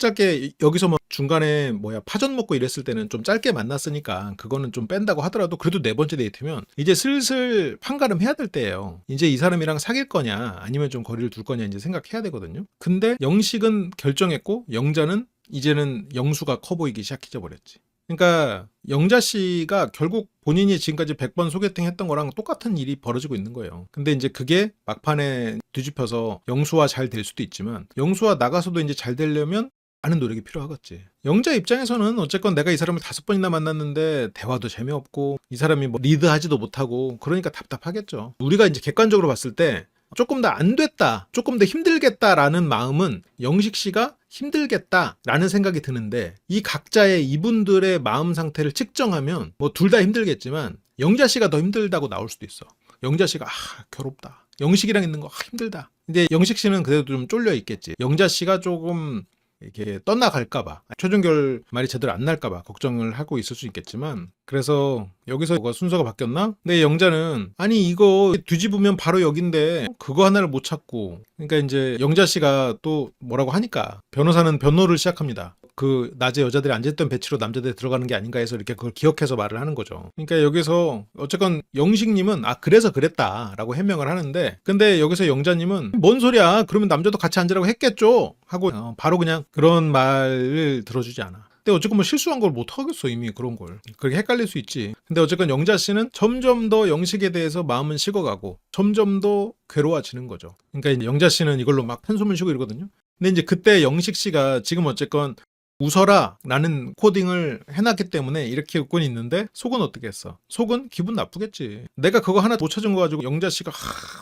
여기서 뭐 중간에 파전 먹고 이랬을 때는 좀 짧게 만났으니까 그거는 좀 뺀다고 하더라도 그래도 4번째 데이트면 이제 슬슬 판가름 해야 될 때예요. 이제 이 사람이랑 사귈 거냐 아니면 좀 거리를 둘 거냐 이제 생각해야 되거든요. 근데 영식은 결정했고 영자는 이제는 영수가 커 보이기 시작해 버렸지. 그러니까 영자 씨가 결국 본인이 지금까지 100번 소개팅 했던 거랑 똑같은 일이 벌어지고 있는 거예요. 근데 이제 그게 막판에 뒤집혀서 영수와 잘 될 수도 있지만 영수와 나가서도 이제 잘 되려면 많은 노력이 필요하겠지. 영자 입장에서는 어쨌건 내가 이 사람을 5번이나 만났는데 대화도 재미없고 이 사람이 뭐 리드하지도 못하고 그러니까 답답하겠죠. 우리가 이제 객관적으로 봤을 때 조금 더 안 됐다, 조금 더 힘들겠다라는 마음은 영식 씨가 힘들겠다라는 생각이 드는데 이 각자의 이분들의 마음 상태를 측정하면 뭐 둘 다 힘들겠지만 영자 씨가 더 힘들다고 나올 수도 있어. 영자 씨가 괴롭다. 영식이랑 있는 거 힘들다. 근데 영식 씨는 그래도 좀 쫄려 있겠지. 영자 씨가 조금 이렇게 떠나갈까봐 초중결 말이 제대로 안 날까봐 걱정을 하고 있을 수 있겠지만 그래서 여기서 뭐가 순서가 바뀌었나? 근데 영자는 아니 이거 뒤집으면 바로 여긴데 그거 하나를 못 찾고, 그러니까 이제 영자 씨가 또 뭐라고 하니까 변호사는 변호를 시작합니다. 그 낮에 여자들이 앉아있던 배치로 남자들이 들어가는 게 아닌가 해서 이렇게 그걸 기억해서 말을 하는 거죠. 그러니까 여기서 어쨌건 영식님은 그래서 그랬다라고 해명을 하는데, 근데 여기서 영자님은 뭔 소리야, 그러면 남자도 같이 앉으라고 했겠죠 하고 바로 그냥 그런 말을 들어주지 않아. 근데 어쨌건 뭐 실수한 걸 못 하겠어, 이미 그런 걸. 그렇게 헷갈릴 수 있지. 근데 어쨌건 영자 씨는 점점 더 영식에 대해서 마음은 식어가고 점점 더 괴로워지는 거죠. 그러니까 이제 영자 씨는 이걸로 막 한숨을 쉬고 이러거든요. 근데 이제 그때 영식 씨가 지금 어쨌건 웃어라 라는 코딩을 해놨기 때문에 이렇게 웃고 있는데, 속은 어떻게 했어? 속은 기분 나쁘겠지. 내가 그거 하나 못 찾은 거 가지고 영자씨가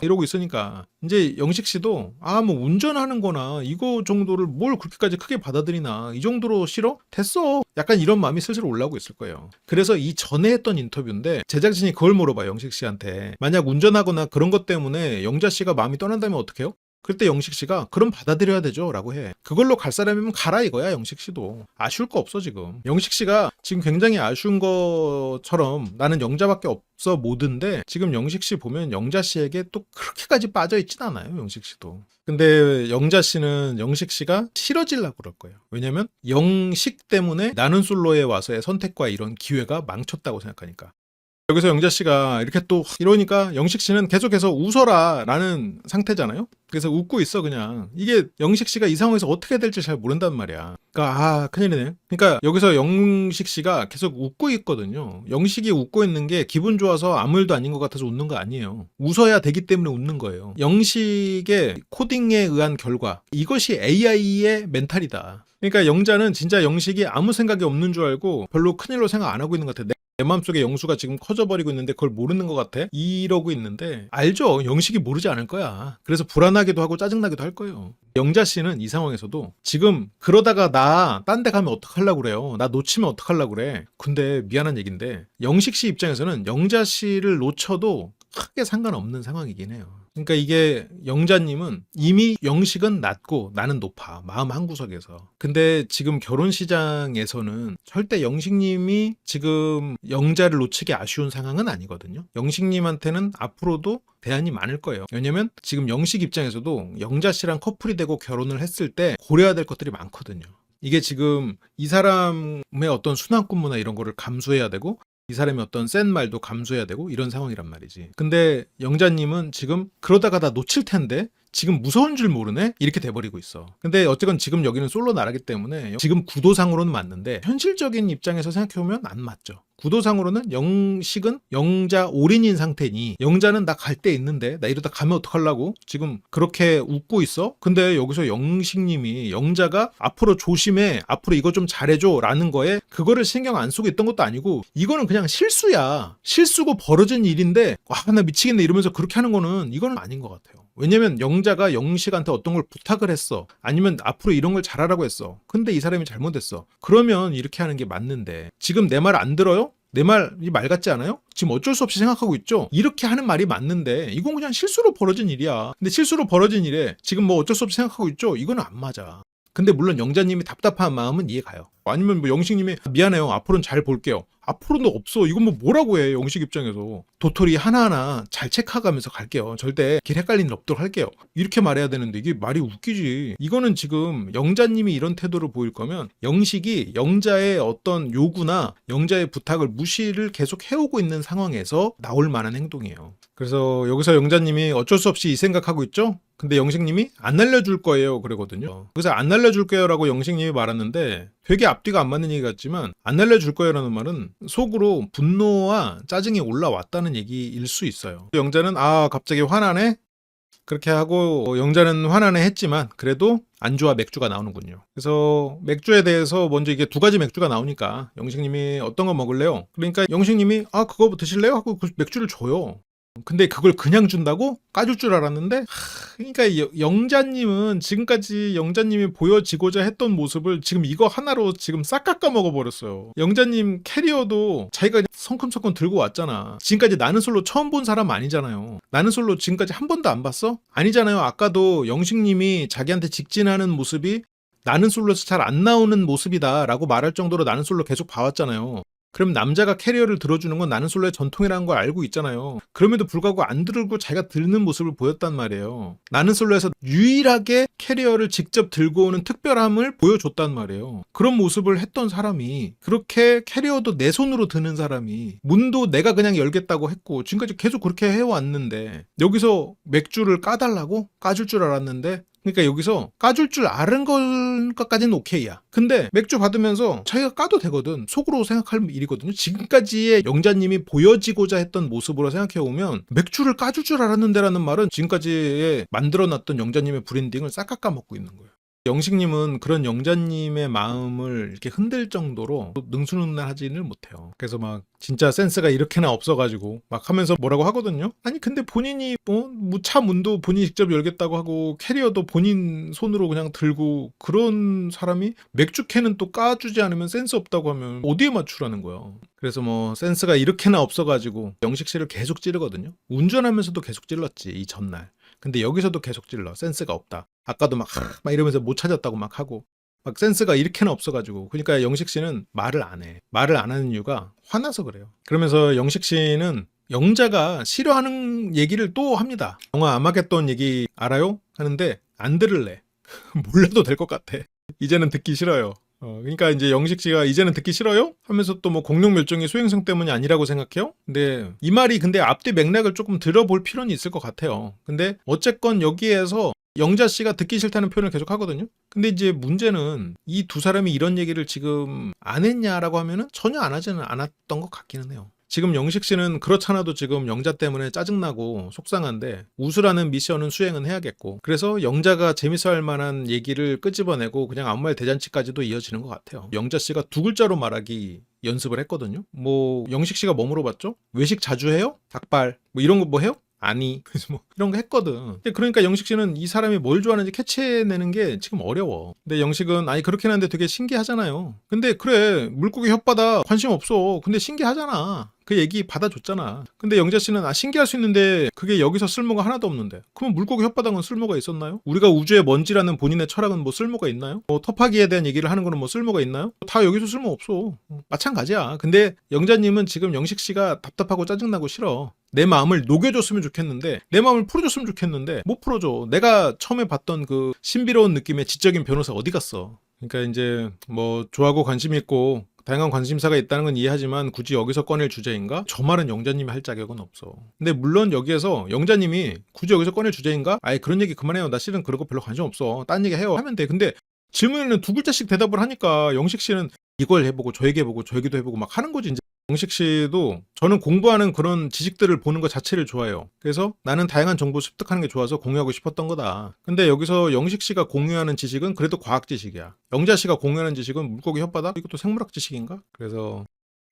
이러고 있으니까 이제 영식씨도 뭐 운전하는 거나 이거 정도를 뭘 그렇게까지 크게 받아들이나, 이 정도로 싫어? 됐어. 약간 이런 마음이 슬슬 올라오고 있을 거예요. 그래서 이 전에 했던 인터뷰인데 제작진이 그걸 물어봐요, 영식씨한테. 만약 운전하거나 그런 것 때문에 영자씨가 마음이 떠난다면 어떡해요? 그때 영식씨가 그럼 받아들여야 되죠 라고 해. 그걸로 갈 사람이면 가라 이거야. 영식씨도 아쉬울 거 없어. 지금 영식씨가 지금 굉장히 아쉬운 것처럼 나는 영자밖에 없어 모든데, 지금 영식씨 보면 영자씨에게 또 그렇게까지 빠져있진 않아요, 영식씨도. 근데 영자씨는 영식씨가 싫어지려고 그럴 거예요. 왜냐면 영식 때문에 나는 솔로에 와서의 선택과 이런 기회가 망쳤다고 생각하니까. 여기서 영자씨가 이렇게 또 이러니까 영식씨는 계속해서 웃어라 라는 상태잖아요. 그래서 웃고 있어 그냥. 이게 영식씨가 이 상황에서 어떻게 될지 잘 모른단 말이야. 그러니까 큰일이네. 그러니까 여기서 영식씨가 계속 웃고 있거든요. 영식이 웃고 있는 게 기분 좋아서 아무 일도 아닌 것 같아서 웃는 거 아니에요. 웃어야 되기 때문에 웃는 거예요. 영식의 코딩에 의한 결과, 이것이 AI의 멘탈이다. 그러니까 영자는 진짜 영식이 아무 생각이 없는 줄 알고 별로 큰일로 생각 안 하고 있는 것 같아. 내 마음속에 영수가 지금 커져버리고 있는데 그걸 모르는 것 같아? 이러고 있는데 알죠. 영식이 모르지 않을 거야. 그래서 불안하기도 하고 짜증나기도 할 거예요. 영자씨는 이 상황에서도 지금 그러다가 나 딴 데 가면 어떡하려고 그래요. 나 놓치면 어떡하려고 그래. 근데 미안한 얘기인데 영식씨 입장에서는 영자씨를 놓쳐도 크게 상관없는 상황이긴 해요. 그러니까 이게 영자님은 이미 영식은 낮고 나는 높아, 마음 한구석에서. 근데 지금 결혼 시장에서는 절대 영식님이 지금 영자를 놓치기 아쉬운 상황은 아니거든요. 영식님한테는 앞으로도 대안이 많을 거예요. 왜냐면 지금 영식 입장에서도 영자씨랑 커플이 되고 결혼을 했을 때 고려해야 될 것들이 많거든요. 이게 지금 이 사람의 어떤 순환근무나 이런 거를 감수해야 되고, 이 사람이 어떤 센 말도 감수해야 되고 이런 상황이란 말이지. 근데 영자님은 지금 그러다가 다 놓칠 텐데 지금 무서운 줄 모르네? 이렇게 돼버리고 있어. 근데 어쨌건 지금 여기는 솔로 나라기 때문에 지금 구도상으로는 맞는데 현실적인 입장에서 생각해보면 안 맞죠. 구도상으로는 영식은 영자 올인인 상태니 영자는 나 갈 데 있는데 나 이러다 가면 어떡하려고 지금 그렇게 웃고 있어? 근데 여기서 영식님이 영자가 앞으로 조심해, 앞으로 이거 좀 잘해줘 라는 거에 그거를 신경 안 쓰고 있던 것도 아니고, 이거는 그냥 실수야. 실수고 벌어진 일인데 나 미치겠네 이러면서 그렇게 하는 거는 이거는 아닌 것 같아요. 왜냐면 영자가 영식한테 어떤 걸 부탁을 했어. 아니면 앞으로 이런 걸 잘하라고 했어. 근데 이 사람이 잘못했어. 그러면 이렇게 하는 게 맞는데 지금 내 말 안 들어요? 내 말이 말 같지 않아요? 지금 어쩔 수 없이 생각하고 있죠? 이렇게 하는 말이 맞는데 이건 그냥 실수로 벌어진 일이야. 근데 실수로 벌어진 일에 지금 뭐 어쩔 수 없이 생각하고 있죠? 이거는 안 맞아. 근데 물론 영자님이 답답한 마음은 이해가요. 아니면 뭐 영식님이 미안해요. 앞으로는 잘 볼게요. 앞으로는 없어. 이건 뭐라고 해. 영식 입장에서. 도토리 하나하나 잘 체크하면서 갈게요. 절대 길 헷갈리는 일 없도록 할게요. 이렇게 말해야 되는데 이게 말이 웃기지. 이거는 지금 영자님이 이런 태도를 보일 거면 영식이 영자의 어떤 요구나 영자의 부탁을 무시를 계속 해오고 있는 상황에서 나올 만한 행동이에요. 그래서 여기서 영자님이 어쩔 수 없이 이 생각하고 있죠? 근데 영식님이 안 알려줄 거예요 그러거든요. 그래서 안 알려줄 거예요 라고 영식님이 말하는데 되게 앞뒤가 안 맞는 얘기 같지만, 안 알려줄 거예요 라는 말은 속으로 분노와 짜증이 올라왔다는 얘기일 수 있어요. 영자는 갑자기 화나네? 그렇게 하고 영자는 화나네 했지만 그래도 안주와 맥주가 나오는군요. 그래서 맥주에 대해서 먼저 이게 두 가지 맥주가 나오니까 영식님이 어떤 거 먹을래요? 그러니까 영식님이 그거 드실래요? 하고 그 맥주를 줘요. 근데 그걸 그냥 준다고? 까줄 줄 알았는데 그러니까 영자님은 지금까지 영자님이 보여지고자 했던 모습을 지금 이거 하나로 지금 싹 깎아 먹어버렸어요. 영자님 캐리어도 자기가 성큼성큼 들고 왔잖아. 지금까지 나는 솔로 처음 본 사람 아니잖아요. 나는 솔로 지금까지 한 번도 안 봤어? 아니잖아요. 아까도 영식님이 자기한테 직진하는 모습이 나는 솔로에서 잘 안 나오는 모습이다 라고 말할 정도로 나는 솔로 계속 봐왔잖아요. 그럼 남자가 캐리어를 들어주는 건 나는 솔로의 전통이라는 걸 알고 있잖아요. 그럼에도 불구하고 안 들고 자기가 드는 모습을 보였단 말이에요. 나는 솔로에서 유일하게 캐리어를 직접 들고 오는 특별함을 보여줬단 말이에요. 그런 모습을 했던 사람이, 그렇게 캐리어도 내 손으로 드는 사람이, 문도 내가 그냥 열겠다고 했고 지금까지 계속 그렇게 해왔는데 여기서 맥주를 까달라고? 까줄 줄 알았는데, 그러니까 여기서 까줄 줄 아는 것까지는 오케이야. 근데 맥주 받으면서 자기가 까도 되거든. 속으로 생각할 일이거든요. 지금까지의 영자님이 보여지고자 했던 모습으로 생각해보면 맥주를 까줄 줄 알았는데 라는 말은 지금까지의 만들어놨던 영자님의 브랜딩을 싹 깎아먹고 있는 거예요. 영식님은 그런 영자님의 마음을 이렇게 흔들 정도로 능수능란하지는 못해요. 그래서 막 진짜 센스가 이렇게나 없어가지고 막 하면서 뭐라고 하거든요. 아니 근데 본인이 차 문도 본인이 직접 열겠다고 하고 캐리어도 본인 손으로 그냥 들고, 그런 사람이 맥주캔은 또 까주지 않으면 센스 없다고 하면 어디에 맞추라는 거야. 그래서 뭐 센스가 이렇게나 없어가지고 영식 씨를 계속 찌르거든요. 운전하면서도 계속 찔렀지, 이 전날. 근데 여기서도 계속 찔러. 센스가 없다. 아까도 막 이러면서 못 찾았다고 막 하고. 막 센스가 이렇게나 없어가지고. 그러니까 영식 씨는 말을 안 해. 말을 안 하는 이유가 화나서 그래요. 그러면서 영식 씨는 영자가 싫어하는 얘기를 또 합니다. 영화 아마겟돈 얘기 알아요? 하는데 안 들을래. 몰라도 될 것 같아. 이제는 듣기 싫어요. 그러니까 이제 영식 씨가 이제는 듣기 싫어요? 하면서 또 뭐 공룡 멸종이 수행성 때문이 아니라고 생각해요? 근데 이 말이 근데 앞뒤 맥락을 조금 들어볼 필요는 있을 것 같아요. 근데 어쨌건 여기에서 영자 씨가 듣기 싫다는 표현을 계속 하거든요. 근데 이제 문제는 이 두 사람이 이런 얘기를 지금 안 했냐라고 하면은 전혀 안 하지는 않았던 것 같기는 해요. 지금 영식 씨는 그렇잖아도 지금 영자 때문에 짜증나고 속상한데 우수라는 미션은 수행은 해야겠고, 그래서 영자가 재밌어할 만한 얘기를 끄집어내고 그냥 아무 말 대잔치까지도 이어지는 것 같아요. 영자 씨가 두 글자로 말하기 연습을 했거든요. 뭐 영식 씨가 뭐 물어봤죠? 외식 자주 해요? 닭발 뭐 이런 거 뭐 해요? 아니. 그래서 뭐 이런 거 했거든. 그러니까 영식 씨는 이 사람이 뭘 좋아하는지 캐치해내는 게 지금 어려워. 근데 영식은 아니 그렇긴 한데 되게 신기하잖아요. 근데 그래, 물고기 혓바닥 관심 없어. 근데 신기하잖아. 그 얘기 받아줬잖아. 근데 영자 씨는 신기할 수 있는데 그게 여기서 쓸모가 하나도 없는데, 그럼 물고기 혓바닥은 쓸모가 있었나요? 우리가 우주의 먼지라는 본인의 철학은 뭐 쓸모가 있나요? 뭐 터파기에 대한 얘기를 하는 거는 뭐 쓸모가 있나요? 다 여기서 쓸모 없어. 마찬가지야. 근데 영자님은 지금 영식 씨가 답답하고 짜증나고 싫어. 내 마음을 녹여줬으면 좋겠는데, 내 마음을 풀어줬으면 좋겠는데 못 풀어줘. 내가 처음에 봤던 그 신비로운 느낌의 지적인 변호사 어디 갔어? 그러니까 이제 뭐 좋아하고 관심 있고 다양한 관심사가 있다는 건 이해하지만 굳이 여기서 꺼낼 주제인가? 저 말은 영자님이 할 자격은 없어. 근데 물론 여기에서 영자님이 굳이 여기서 꺼낼 주제인가? 아예 그런 얘기 그만해요. 나 실은 그런 거 별로 관심 없어. 딴 얘기 해요. 하면 돼. 근데 질문에는 두 글자씩 대답을 하니까 영식 씨는 이걸 해보고 저 얘기해보고 저 얘기도 해보고 막 하는 거지. 이제 영식 씨도 저는 공부하는 그런 지식들을 보는 것 자체를 좋아해요. 그래서 나는 다양한 정보 습득하는 게 좋아서 공유하고 싶었던 거다. 근데 여기서 영식 씨가 공유하는 지식은 그래도 과학 지식이야. 영자 씨가 공유하는 지식은 물고기 혓바닥? 이것도 생물학 지식인가? 그래서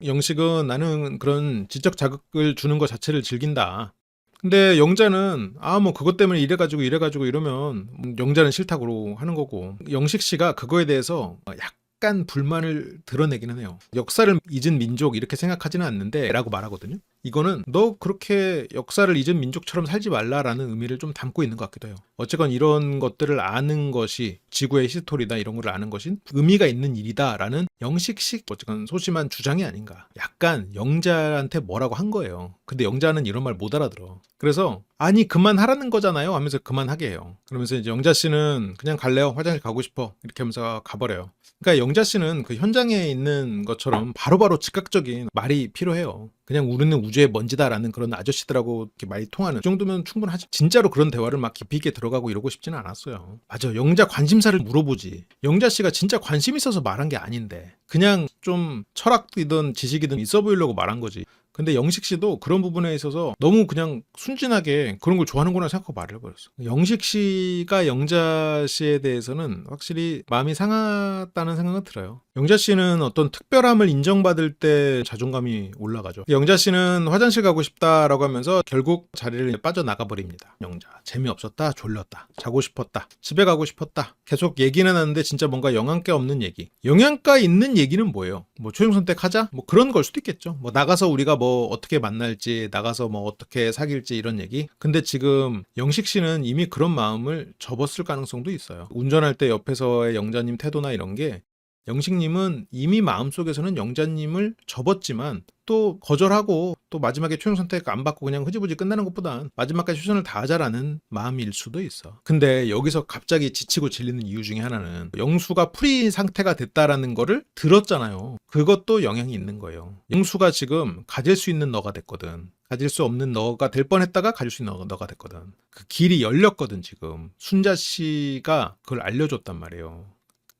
영식은 나는 그런 지적 자극을 주는 것 자체를 즐긴다. 근데 영자는 뭐 그것 때문에 이래가지고 이러면 영자는 싫다고 하는 거고, 영식 씨가 그거에 대해서 약간 불만을 드러내기는 해요. 역사를 잊은 민족 이렇게 생각하지는 않는데 라고 말하거든요. 이거는 너 그렇게 역사를 잊은 민족처럼 살지 말라라는 의미를 좀 담고 있는 것 같기도 해요. 어쨌건 이런 것들을 아는 것이, 지구의 히스토리다 이런 걸 아는 것이 의미가 있는 일이다라는 영식식 어쨌건 소심한 주장이 아닌가. 약간 영자한테 뭐라고 한 거예요. 근데 영자는 이런 말 못 알아들어. 그래서 아니 그만하라는 거잖아요 하면서 그만하게 해요. 그러면서 이제 영자 씨는 그냥 갈래요? 화장실 가고 싶어. 이렇게 하면서 가버려요. 그러니까 영자 씨는 그 현장에 있는 것처럼 바로바로 즉각적인 말이 필요해요. 그냥 우리는 우주의 먼지다라는 그런 아저씨들하고 이렇게 말이 통하는 그 정도면 충분하지. 진짜로 그런 대화를 막 깊이 있게 들어가고 이러고 싶지는 않았어요. 맞아, 영자 관심사를 물어보지. 영자 씨가 진짜 관심 있어서 말한 게 아닌데 그냥 좀 철학이든 지식이든 있어 보이려고 말한 거지. 근데 영식 씨도 그런 부분에 있어서 너무 그냥 순진하게 그런 걸 좋아하는구나 생각하고 말을 해버렸어. 영식 씨가 영자 씨에 대해서는 확실히 마음이 상했다는 생각은 들어요. 영자 씨는 어떤 특별함을 인정받을 때 자존감이 올라가죠. 영자 씨는 화장실 가고 싶다라고 하면서 결국 자리를 빠져나가 버립니다. 영자 재미없었다, 졸렸다, 자고 싶었다, 집에 가고 싶었다. 계속 얘기는 하는데 진짜 뭔가 영양가 없는 얘기. 영양가 있는 얘기는 뭐예요? 뭐 최종 선택하자? 뭐 그런 걸 수도 있겠죠. 뭐 나가서 우리가 뭐 어떻게 만날지, 나가서 뭐 어떻게 사귈지 이런 얘기. 근데 지금 영식 씨는 이미 그런 마음을 접었을 가능성도 있어요. 운전할 때 옆에서의 영자님 태도나 이런 게 영식님은 이미 마음속에서는 영자님을 접었지만 또 거절하고 또 마지막에 최종 선택 안 받고 그냥 흐지부지 끝나는 것보단 마지막까지 최선을 다하자라는 마음일 수도 있어. 근데 여기서 갑자기 지치고 질리는 이유 중에 하나는 영수가 프리 상태가 됐다라는 거를 들었잖아요. 그것도 영향이 있는 거예요. 영수가 지금 가질 수 있는 너가 됐거든. 가질 수 없는 너가 될 뻔했다가 가질 수 있는 너가 됐거든. 그 길이 열렸거든 지금. 순자 씨가 그걸 알려줬단 말이에요.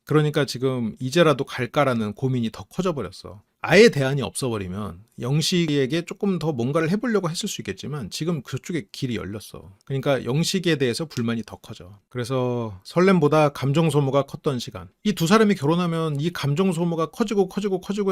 그러니까 지금 이제라도 갈까라는 고민이 더 커져 버렸어. 아예 대안이 없어버리면 영식에게 조금 더 뭔가를 해보려고 했을 수 있겠지만 지금 그쪽에 길이 열렸어. 그러니까 영식에 대해서 불만이 더 커져. 그래서 설렘보다 감정 소모가 컸던 시간. 이 두 사람이 결혼하면 이 감정 소모가 커지고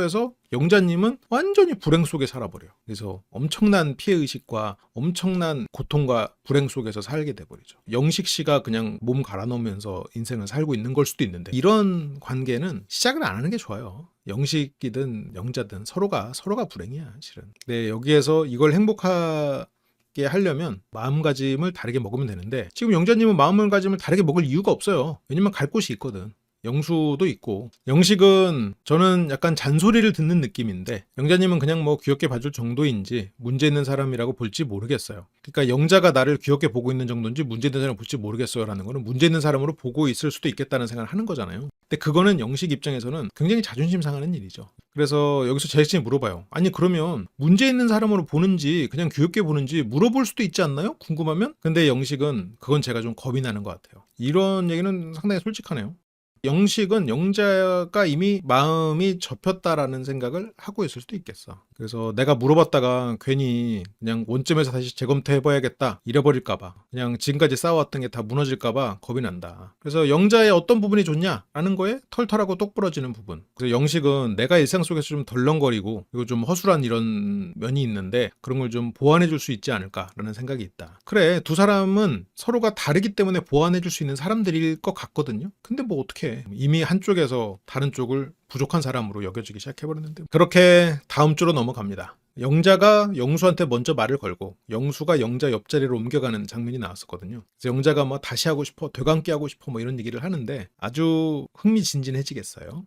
해서 영자님은 완전히 불행 속에 살아버려. 그래서 엄청난 피해의식과 엄청난 고통과 불행 속에서 살게 돼버리죠. 영식 씨가 그냥 몸 갈아넣으면서 인생을 살고 있는 걸 수도 있는데 이런 관계는 시작을 안 하는 게 좋아요. 영식이든 영자든 서로가 불행이야 실은. 네, 여기에서 이걸 행복하게 하려면 마음가짐을 다르게 먹으면 되는데 지금 영자님은 마음가짐을 다르게 먹을 이유가 없어요. 왜냐면 갈 곳이 있거든. 영수도 있고. 영식은 저는 약간 잔소리를 듣는 느낌인데 영자님은 그냥 뭐 귀엽게 봐줄 정도인지 문제 있는 사람이라고 볼지 모르겠어요. 그러니까 영자가 나를 귀엽게 보고 있는 정도인지 문제 있는 사람을 볼지 모르겠어요 라는 거는 문제 있는 사람으로 보고 있을 수도 있겠다는 생각을 하는 거잖아요. 근데 그거는 영식 입장에서는 굉장히 자존심 상하는 일이죠. 그래서 여기서 제작진이 물어봐요. 아니 그러면 문제 있는 사람으로 보는지 그냥 귀엽게 보는지 물어볼 수도 있지 않나요? 궁금하면? 근데 영식은 그건 제가 좀 겁이 나는 것 같아요. 이런 얘기는 상당히 솔직하네요. 영식은 영자가 이미 마음이 접혔다라는 생각을 하고 있을 수도 있겠어. 그래서 내가 물어봤다가 괜히 그냥 원점에서 다시 재검토해봐야겠다 잃어버릴까봐 그냥 지금까지 쌓아왔던 게 다 무너질까봐 겁이 난다. 그래서 영자의 어떤 부분이 좋냐라는 거에 털털하고 똑부러지는 부분. 그래서 영식은 내가 일상 속에서 좀 덜렁거리고 그리고 좀 허술한 이런 면이 있는데 그런 걸 좀 보완해줄 수 있지 않을까라는 생각이 있다. 그래, 두 사람은 서로가 다르기 때문에 보완해줄 수 있는 사람들일 것 같거든요. 근데 뭐 어떡해. 이미 한쪽에서 다른 쪽을 부족한 사람으로 여겨지기 시작해버렸는데. 그렇게 다음 주로 넘어갑니다. 영자가 영수한테 먼저 말을 걸고 영수가 영자 옆자리로 옮겨가는 장면이 나왔었거든요. 그래서 영자가 뭐 다시 하고 싶어, 되감기 하고 싶어 뭐 이런 얘기를 하는데 아주 흥미진진해지겠어요.